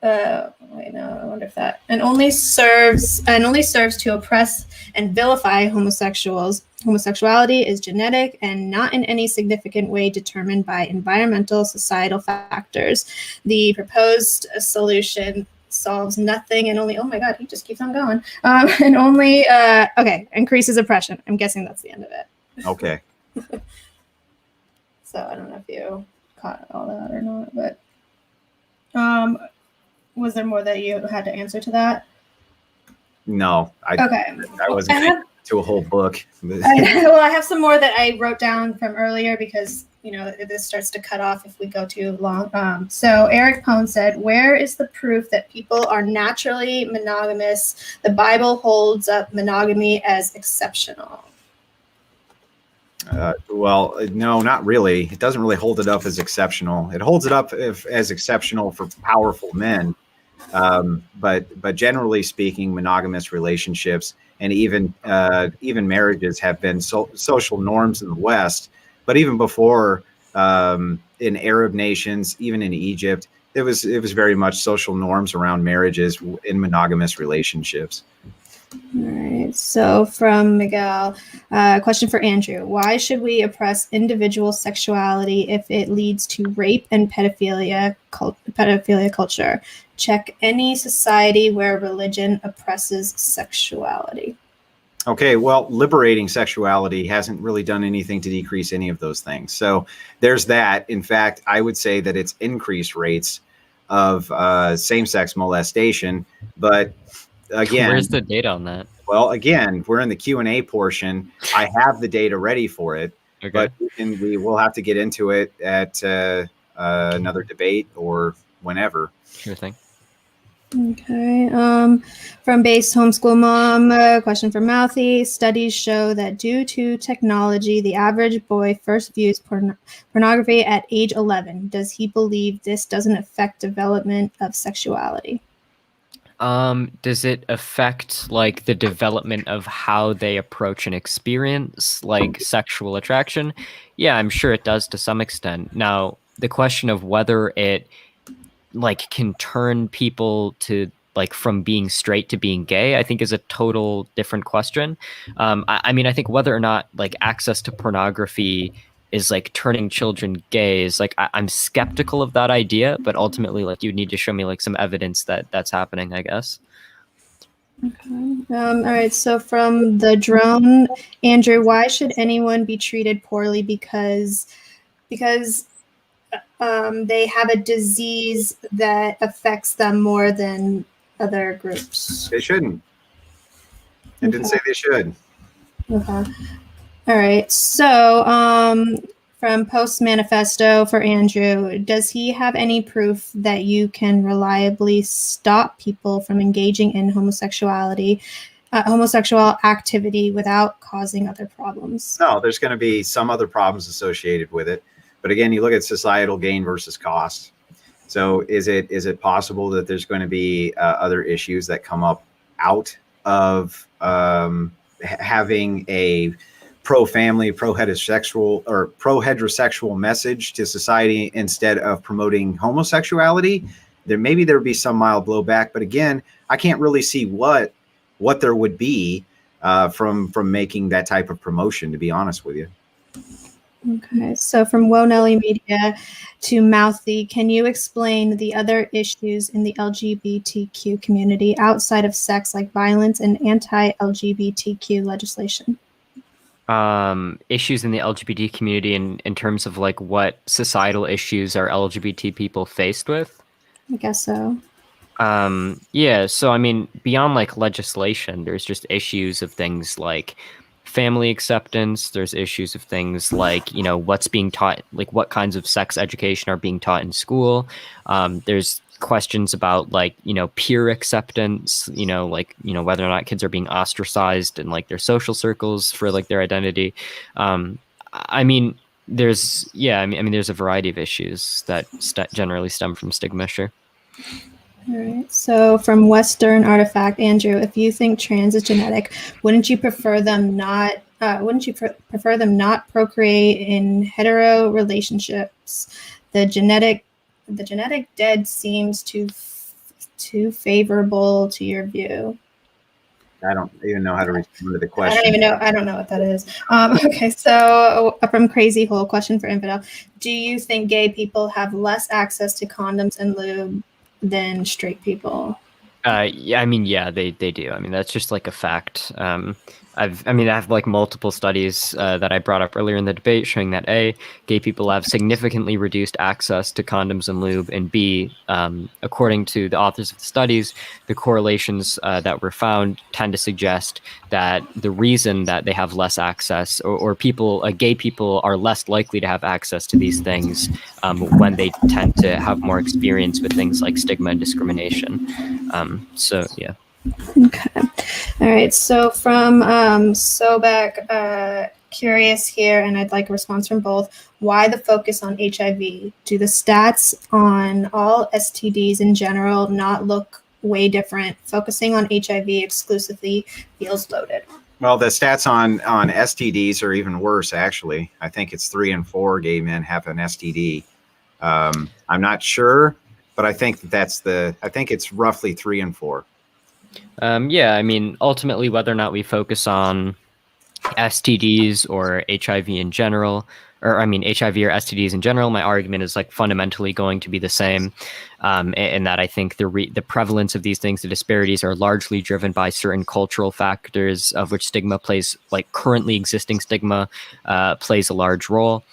A: I wonder if that only serves to oppress and vilify homosexuals. Homosexuality is genetic and not in any significant way determined by environmental, societal factors. The proposed solution solves nothing and only, oh my God, he just keeps on going. And only, increases oppression. I'm guessing that's the end of it.
C: Okay.
A: So I don't know if you caught all that or not, but was there more that you had to answer to that?
C: No, I wasn't getting to a whole book.
A: I have some more that I wrote down from earlier because, this starts to cut off if we go too long. So Eric Pone said, where is the proof that people are naturally monogamous? The Bible holds up monogamy as exceptional.
C: Well, no, not really. It doesn't really hold it up as exceptional. It holds it up as exceptional for powerful men. But generally speaking, monogamous relationships and even marriages have been social norms in the West. But even before, in Arab nations, even in Egypt, it was very much social norms around marriages in monogamous relationships.
A: All right. So from Miguel, question for Andrew. Why should we oppress individual sexuality if it leads to rape and pedophilia culture? Check any society where religion oppresses sexuality.
C: Okay, well, liberating sexuality hasn't really done anything to decrease any of those things. So there's that. In fact, I would say that it's increased rates of same-sex molestation, but again,
D: where's the data on that?
C: Well, again, we're in the Q&A portion. I have the data ready for it, okay. But we will have to get into it at another debate or whenever.
D: Sure thing.
A: Okay. From Base Homeschool Mom, question for Mouthy. Studies show that due to technology, the average boy first views pornography at age 11. Does he believe this doesn't affect development of sexuality?
D: Does it affect like the development of how they approach an experience, like sexual attraction? Yeah, I'm sure it does to some extent. Now, the question of whether it like can turn people to like from being straight to being gay, I think is a total different question. I mean, I think whether or not like access to pornography is like turning children gay is like I'm skeptical of that idea, but ultimately like you need to show me like some evidence that that's happening, I guess.
A: Okay. All right. So from the drone, Andrew, why should anyone be treated poorly because they have a disease that affects them more than other groups?
C: They shouldn't. I didn't say they should.
A: Okay. All right. So from Post Manifesto for Andrew, does he have any proof that you can reliably stop people from engaging in homosexuality homosexual activity without causing other problems?
C: No, there's going to be some other problems associated with it. But again, you look at societal gain versus cost. So is it possible that there's going to be other issues that come up out of having a pro-family, pro-heterosexual message to society instead of promoting homosexuality? Maybe there would be some mild blowback, but again, I can't really see what there would be from making that type of promotion, to be honest with you.
A: Okay, so from Wonelli Media to Mouthy, can you explain the other issues in the LGBTQ community outside of sex, like violence and anti-LGBTQ legislation?
D: Issues in the LGBT community in terms of like what societal issues are LGBT people faced with?
A: I guess so.
D: Yeah, so I mean, beyond like legislation, there's just issues of things like family acceptance. There's issues of things like, you know, what's being taught, like what kinds of sex education are being taught in school. There's questions about like, you know, peer acceptance, you know, like, you know, whether or not kids are being ostracized in like their social circles for like their identity. I mean, there's a variety of issues that generally stem from stigma, sure.
A: All right. So from Western Artifact, Andrew, if you think trans is genetic, wouldn't you prefer them not procreate in hetero relationships? The genetic dead seems too favorable to your view.
C: I don't even know how to respond to the question.
A: I don't know what that is. Okay, so from Crazy Hole, question for Infidel. Do you think gay people have less access to condoms and lube than straight people?
D: Yeah, I mean, yeah, they do. I mean, that's just like a fact. I have like multiple studies that I brought up earlier in the debate showing that A, gay people have significantly reduced access to condoms and lube, and B, according to the authors of the studies, the correlations that were found tend to suggest that the reason that they have less access, or gay people are less likely to have access to these things when they tend to have more experience with things like stigma and discrimination. So yeah.
A: Okay. All right. So from Sobek, curious here, and I'd like a response from both. Why the focus on HIV? Do the stats on all STDs in general not look way different? Focusing on HIV exclusively feels loaded.
C: Well, the stats on STDs are even worse, actually. I think it's 3 in 4 gay men have an STD. I'm not sure, but I think I think it's roughly 3 in 4.
D: Yeah, I mean, ultimately, whether or not we focus on STDs or HIV in general, or I mean, HIV or STDs in general, my argument is like fundamentally going to be the same, in that I think the prevalence of these things, the disparities, are largely driven by certain cultural factors, of which stigma plays, like currently existing stigma, plays a large role.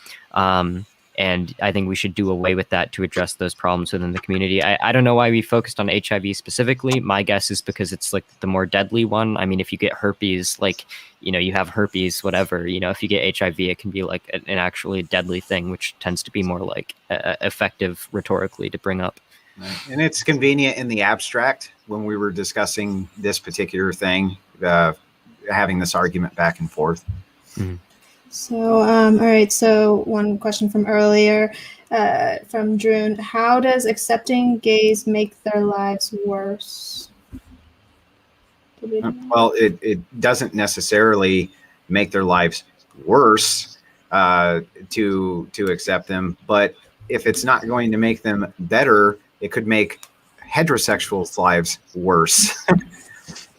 D: And I think we should do away with that to address those problems within the community. I don't know why we focused on HIV specifically. My guess is because it's like the more deadly one. I mean, if you get herpes, like, you know, you have herpes, whatever, you know, if you get HIV, it can be like an actually deadly thing, which tends to be more like effective rhetorically to bring up.
C: And it's convenient in the abstract when we were discussing this particular thing, having this argument back and forth.
D: Mm-hmm.
A: So, all right. So one question from earlier, from Drew. How does accepting gays make their lives worse?
C: Well, it doesn't necessarily make their lives worse to accept them, but if it's not going to make them better, it could make heterosexuals' lives worse.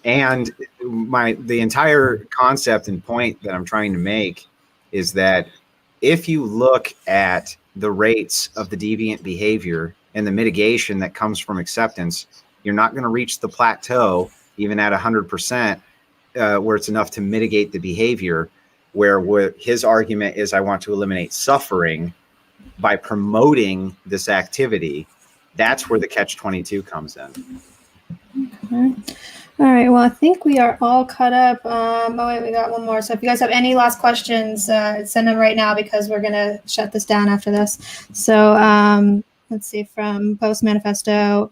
C: And the entire concept and point that I'm trying to make is that if you look at the rates of the deviant behavior and the mitigation that comes from acceptance, you're not going to reach the plateau, even at 100%, where it's enough to mitigate the behavior, where what his argument is, I want to eliminate suffering by promoting this activity. That's where the catch-22 comes in.
A: Okay. All right. Well, I think we are all caught up. Oh, wait, we got one more. So if you guys have any last questions, send them right now because we're going to shut this down after this. So let's see, from Post Manifesto,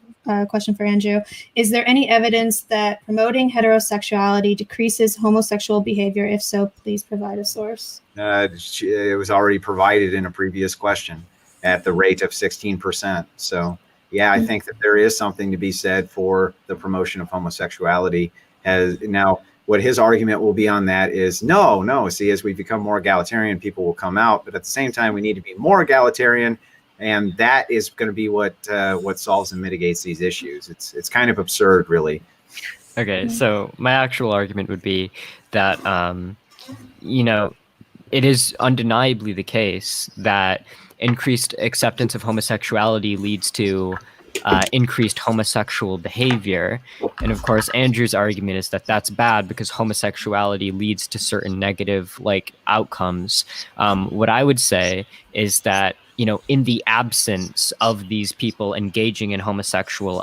A: question for Andrew. Is there any evidence that promoting heterosexuality decreases homosexual behavior? If so, please provide a source.
C: It was already provided in a previous question at the rate of 16%. So yeah, I think that there is something to be said for the promotion of homosexuality. Now, what his argument will be on that is no. See, as we become more egalitarian, people will come out, but at the same time, we need to be more egalitarian, and that is going to be what solves and mitigates these issues. It's kind of absurd, really.
D: Okay, so my actual argument would be that it is undeniably the case that increased acceptance of homosexuality leads to increased homosexual behavior. And of course, Andrew's argument is that that's bad because homosexuality leads to certain negative outcomes. What I would say is that, in the absence of these people engaging in homosexual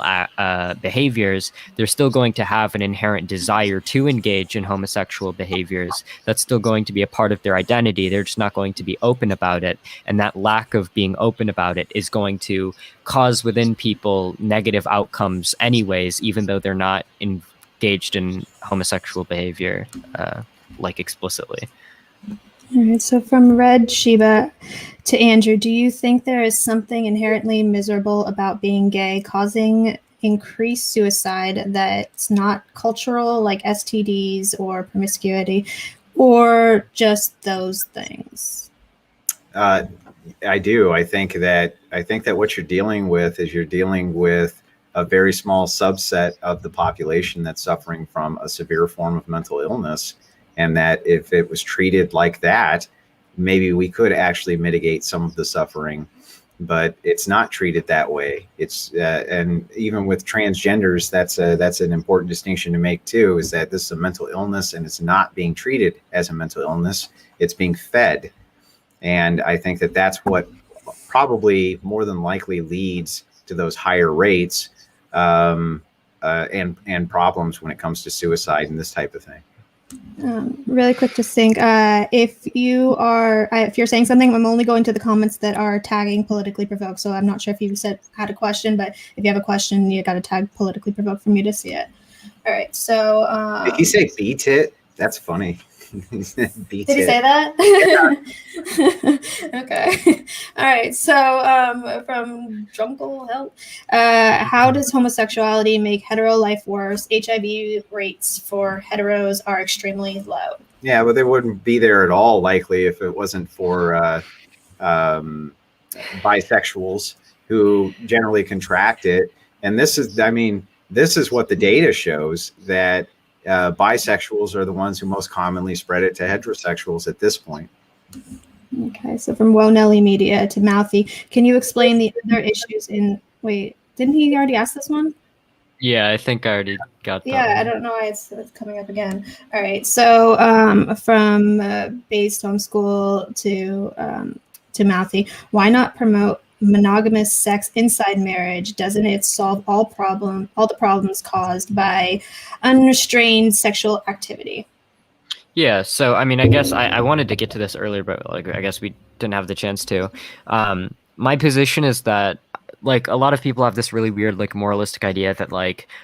D: behaviors, they're still going to have an inherent desire to engage in homosexual behaviors. That's still going to be a part of their identity. They're just not going to be open about it. And that lack of being open about it is going to cause within people negative outcomes anyways, even though they're not engaged in homosexual behavior, explicitly.
A: All right, so from Red Sheba to Andrew, do you think there is something inherently miserable about being gay causing increased suicide that's not cultural, like STDs or promiscuity, or just those things?
C: I do. I think that what you're dealing with is a very small subset of the population that's suffering from a severe form of mental illness. And that if it was treated like that, maybe we could actually mitigate some of the suffering, but it's not treated that way. It's and even with transgenders, that's an important distinction to make too, is that this is a mental illness and it's not being treated as a mental illness. It's being fed. And I think that that's what probably more than likely leads to those higher rates and problems when it comes to suicide and this type of thing.
A: Really quick to think, if you're saying something, I'm only going to the comments that are tagging politically provoked. So I'm not sure if you had a question, but if you have a question, you got to tag politically provoked for me to see it. All right. So
C: did he say beat it? That's funny.
A: Did he say that? Yeah. Okay. All right. So from Drunkle Help, how does homosexuality make hetero life worse? HIV rates for heteros are extremely low.
C: Yeah, but they wouldn't be there at all, likely, if it wasn't for bisexuals who generally contract it. And this is what the data shows, that bisexuals are the ones who most commonly spread it to heterosexuals at this point.
A: Okay, so from Wonelli Media to Mouthy, can you explain the other issues in... Wait, didn't he already ask this one?
D: Yeah, I think I already got that.
A: Yeah, I don't know why it's coming up again. All right, so from Based Homeschool to Mouthy, why not promote monogamous sex inside marriage? Doesn't it solve all the problems caused by unrestrained sexual activity?
D: Yeah, so I guess I wanted to get to this earlier, but I guess we didn't have the chance to. My position is that a lot of people have this really weird moralistic idea that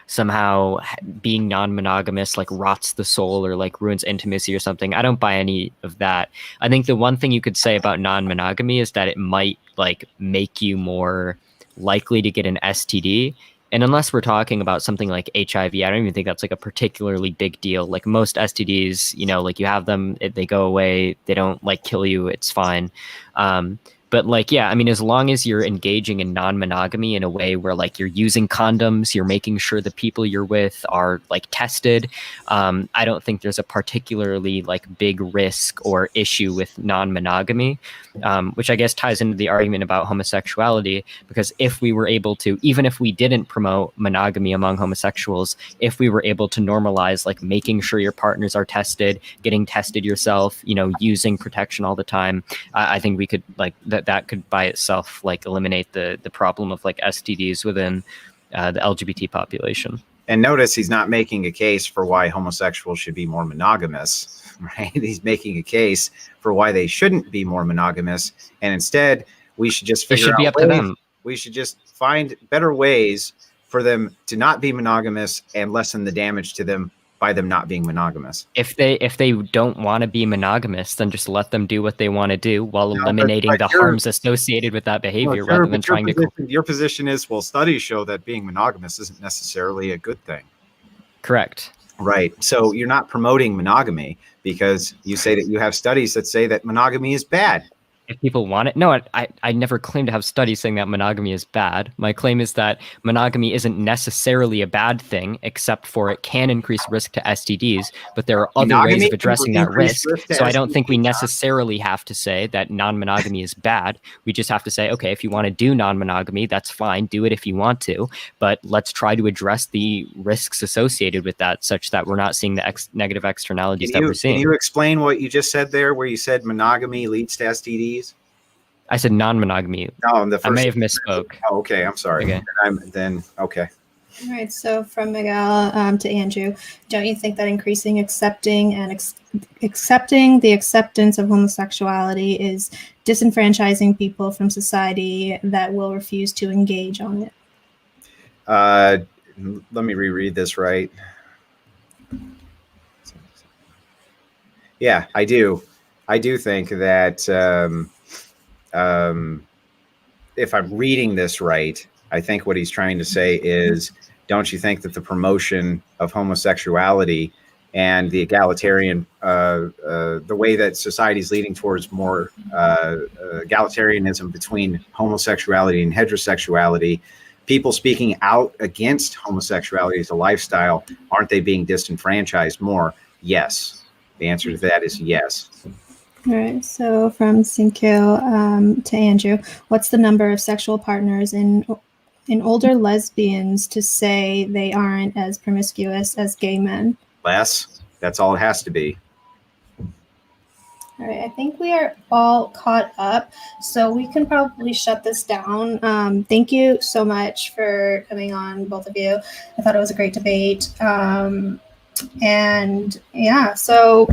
D: somehow being non-monogamous rots the soul or ruins intimacy or something. I don't buy any of that. I think the one thing you could say about non-monogamy is that it might make you more likely to get an STD. And unless we're talking about something like HIV, I don't even think that's a particularly big deal. Most STDs, you have them, they go away, they don't kill you, it's fine. But yeah, as long as you're engaging in non-monogamy in a way where you're using condoms, you're making sure the people you're with are tested, I don't think there's a particularly big risk or issue with non-monogamy, which I guess ties into the argument about homosexuality, because if we were able to, even if we didn't promote monogamy among homosexuals, if we were able to normalize making sure your partners are tested, getting tested yourself, using protection all the time, I think we could that could by itself eliminate the problem of STDs within the LGBT population.
C: And notice he's not making a case for why homosexuals should be more monogamous, right? He's making a case for why they shouldn't be more monogamous, and instead we should just figure out ways. We should just find better ways for them to not be monogamous and lessen the damage to them by them not being monogamous?
D: If they don't want to be monogamous, then just let them do what they want to do while
C: No,
D: eliminating
C: but
D: the harms associated with that behavior,
C: Well, sure,
D: rather than
C: but your
D: trying to.
C: your position is, well, studies show that being monogamous isn't necessarily a good thing.
D: Correct.
C: Right. So you're not promoting monogamy because you say that you have studies that say that monogamy is bad.
D: If people want it. No, I never claim to have studies saying that monogamy is bad. My claim is that monogamy isn't necessarily a bad thing, except for it can increase risk to STDs, but there are other ways
C: Monogamy
D: of addressing that
C: increase
D: risk.
C: to
D: So I don't think we
C: STDs, huh?
D: necessarily have to say that non-monogamy is bad. We just have to say, okay, if you want to do non-monogamy, that's fine. Do it if you want to, but let's try to address the risks associated with that, such that we're not seeing the negative externalities that we're seeing.
C: Can you explain what you just said there, where you said monogamy leads to STDs?
D: I said non-monogamy.
C: No,
D: I may have misspoke.
C: Oh, okay. I'm sorry.
D: Okay.
C: Okay.
A: All right. So from Miguel to Andrew, don't you think that increasing accepting and accepting the acceptance of homosexuality is disenfranchising people from society that will refuse to engage on it?
C: Let me reread this right. Yeah, I do. I do think that if I'm reading this right, I think what he's trying to say is, don't you think that the promotion of homosexuality and the egalitarian, the way that society is leading towards more egalitarianism between homosexuality and heterosexuality, people speaking out against homosexuality as a lifestyle, aren't they being disenfranchised more? Yes. The answer to that is yes.
A: All right. So from Sinkyo to Andrew, what's the number of sexual partners in older lesbians to say they aren't as promiscuous as gay men?
C: Less. That's all it has to be.
A: All right, I think we are all caught up, so we can probably shut this down. Thank you so much for coming on, both of you. I thought it was a great debate. And yeah, so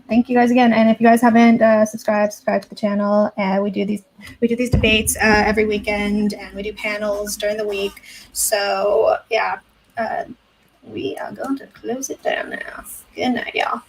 A: thank you guys again. And if you guys haven't subscribe to the channel. We do these debates every weekend, and we do panels during the week. So yeah, we are going to close it down now. Good night, y'all.